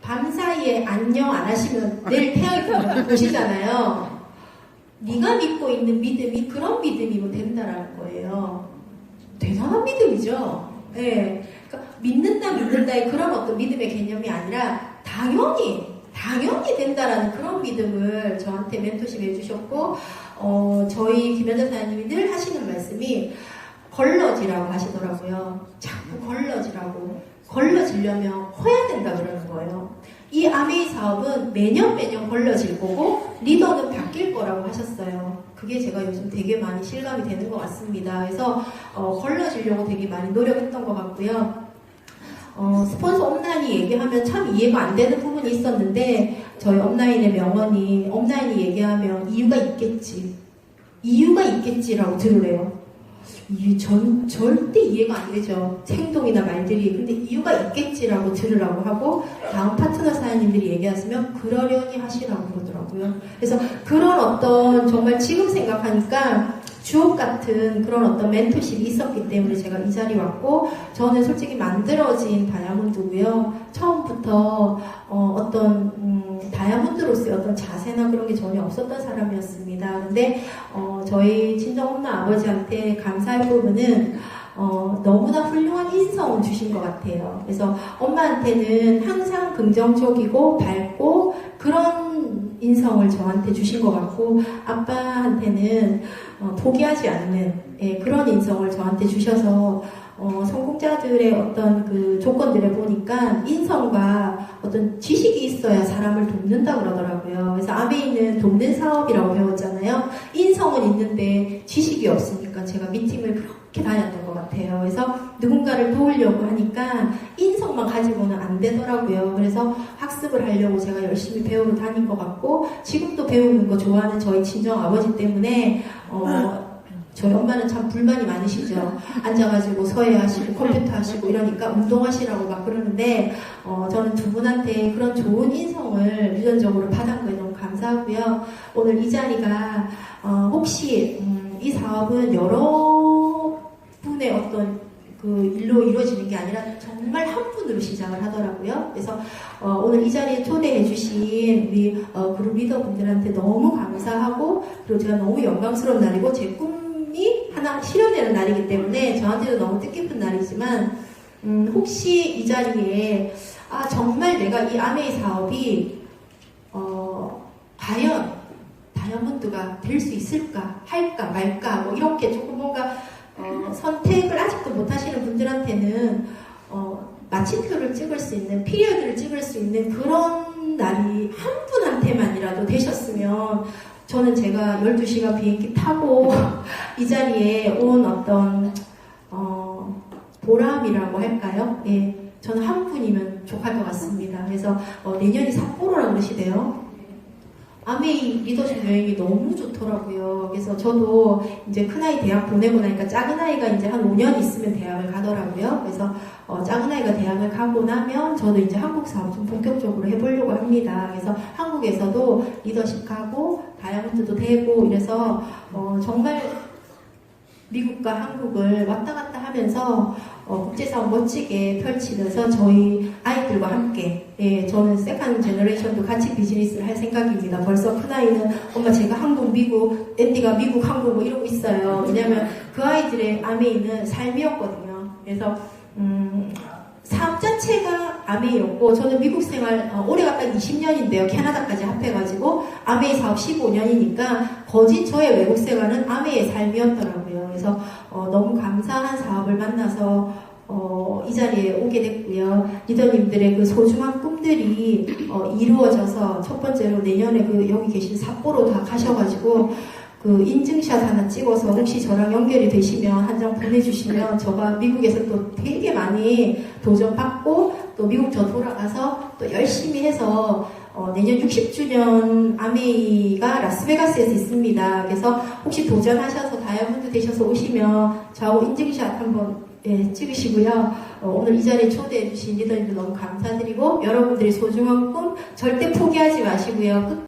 A: 밤 사이에 안녕 안 하시면 내일 태양이 보시잖아요. 네가 믿고 있는 믿음이 그런 믿음이면 된다라는 거예요. 대단한 믿음이죠. 예. 그러니까 믿는다의 그런 어떤 믿음의 개념이 아니라 당연히 된다라는 그런 믿음을 저한테 멘토십 해주셨고, 저희 김현자 사장님이 늘 하시는 말씀이 걸러지라고 하시더라고요. 자꾸 걸러지려면 커야 된다 그러는 거예요. 이 아메이 사업은 매년 걸러질 거고 리더는 바뀔 거라고 하셨어요. 그게 제가 요즘 되게 많이 실감이 되는 것 같습니다. 그래서 걸러지려고 되게 많이 노력했던 것 같고요. 스폰서 업라인이 얘기하면 참 이해가 안 되는 부분이 있었는데 저희 업라인의 명언이 업라인이 얘기하면 이유가 있겠지라고 들으래요. 전 절대 이해가 안 되죠. 행동이나 말들이. 근데 이유가 있겠지라고 들으라고 하고 다음 파트너 사장님들이 얘기하시면 그러려니 하시라고 그러더라고요. 그래서 그런 어떤 정말 지금 생각하니까 주옥 같은 그런 어떤 멘토십이 있었기 때문에 제가 이 자리에 왔고, 저는 솔직히 만들어진 다이아몬드고요. 처음부터 다이아몬드로서의 어떤 자세나 그런 게 전혀 없었던 사람이었습니다. 근데 저희 친정 엄마 아버지한테 감사할 부분은 너무나 훌륭한 인성을 주신 것 같아요. 그래서 엄마한테는 항상 긍정적이고 밝고 그런 인성을 저한테 주신 것 같고, 아빠한테는 포기하지 않는 그런 인성을 저한테 주셔서 성공자들의 어떤 그 조건들을 보니까 인성과 어떤 지식이 있어야 사람을 돕는다 그러더라고요. 그래서 아메이는 돕는 사업이라고 배웠잖아요. 인성은 있는데 지식이 없으니까 제가 미팅을 그렇게 다녔던 것 같아요. 그래서 누군가를 도우려고 하니까 인성만 가지고는 안 되더라고요. 그래서 학습을 하려고 제가 열심히 배우러 다닌 것 같고, 지금도 배우는 거 좋아하는 저희 친정 아버지 때문에 저희 엄마는 참 불만이 많으시죠. 앉아가지고 서예하시고 컴퓨터 하시고 이러니까 운동하시라고 막 그러는데 저는 두 분한테 그런 좋은 인성을 유전적으로 받은 거에 너무 감사하고요. 오늘 이 자리가 혹시 이 사업은 여러 분의 어떤 그 일로 이루어지는 게 아니라 정말 한 분으로 시작을 하더라고요. 그래서 오늘 이 자리에 초대해 주신 우리 그룹 리더분들한테 너무 감사하고, 그리고 제가 너무 영광스러운 날이고 제 꿈이 하나 실현되는 날이기 때문에 저한테도 너무 뜻깊은 날이지만, 혹시 이 자리에 정말 내가 이 아메이 사업이 과연 다이아몬드가 될 수 있을까, 할까 말까, 뭐 이렇게 조금 뭔가 선택을 아직도 못 하시는 분들한테는 마침표를 찍을 수 있는, 피리어드를 찍을 수 있는 그런 날이 한 분한테만이라도 되셨으면, 저는 제가 12시간 비행기 타고 이 자리에 온 어떤 보람이라고 할까요? 예, 저는 한 분이면 족할 것 같습니다. 그래서 내년이 삿포로라고 그러시대요. 아메이 리더십 여행이 너무 좋더라고요. 그래서 저도 이제 큰아이 대학 보내고 나니까 작은아이가 이제 한 5년 있으면 대학을 가더라고요. 그래서 작은아이가 대학을 가고 나면 저도 이제 한국 사업 좀 본격적으로 해보려고 합니다. 그래서 한국에서도 리더십 가고 다이아몬드도 되고 이래서 정말 미국과 한국을 왔다 갔다 하면서 국제사업 멋지게 펼치면서 저희 아이들과 함께, 저는 세컨 제너레이션도 같이 비즈니스를 할 생각입니다. 벌써 큰아이는 엄마 제가 한국, 미국, 앤디가 미국, 한국 뭐 이러고 있어요. 왜냐면 그 아이들의 아메이는 삶이었거든요. 그래서 삶 자체가 아메이였고, 저는 미국 생활 올해가 딱 20년인데요. 캐나다까지 합해가지고 아메이 사업 15년이니까 거진 저의 외국 생활은 아메이의 삶이었더라고요. 그래서 너무 감사한 사업을 만나서 이 자리에 오게 됐고요. 리더님들의 그 소중한 꿈들이 이루어져서 첫 번째로 내년에 그 여기 계신 삿포로 다 가셔가지고 그 인증샷 하나 찍어서 혹시 저랑 연결이 되시면 한 장 보내주시면 저가 미국에서 또 되게 많이 도전받고 또 미국 저 돌아가서 또 열심히 해서 내년 60주년 아메이가 라스베가스에서 있습니다. 그래서 혹시 도전하셔서 다이아몬드 되셔서 오시면 저하고 인증샷 한번 찍으시고요. 오늘 이 자리에 초대해 주신 리더님들 너무 감사드리고, 여러분들의 소중한 꿈 절대 포기하지 마시고요.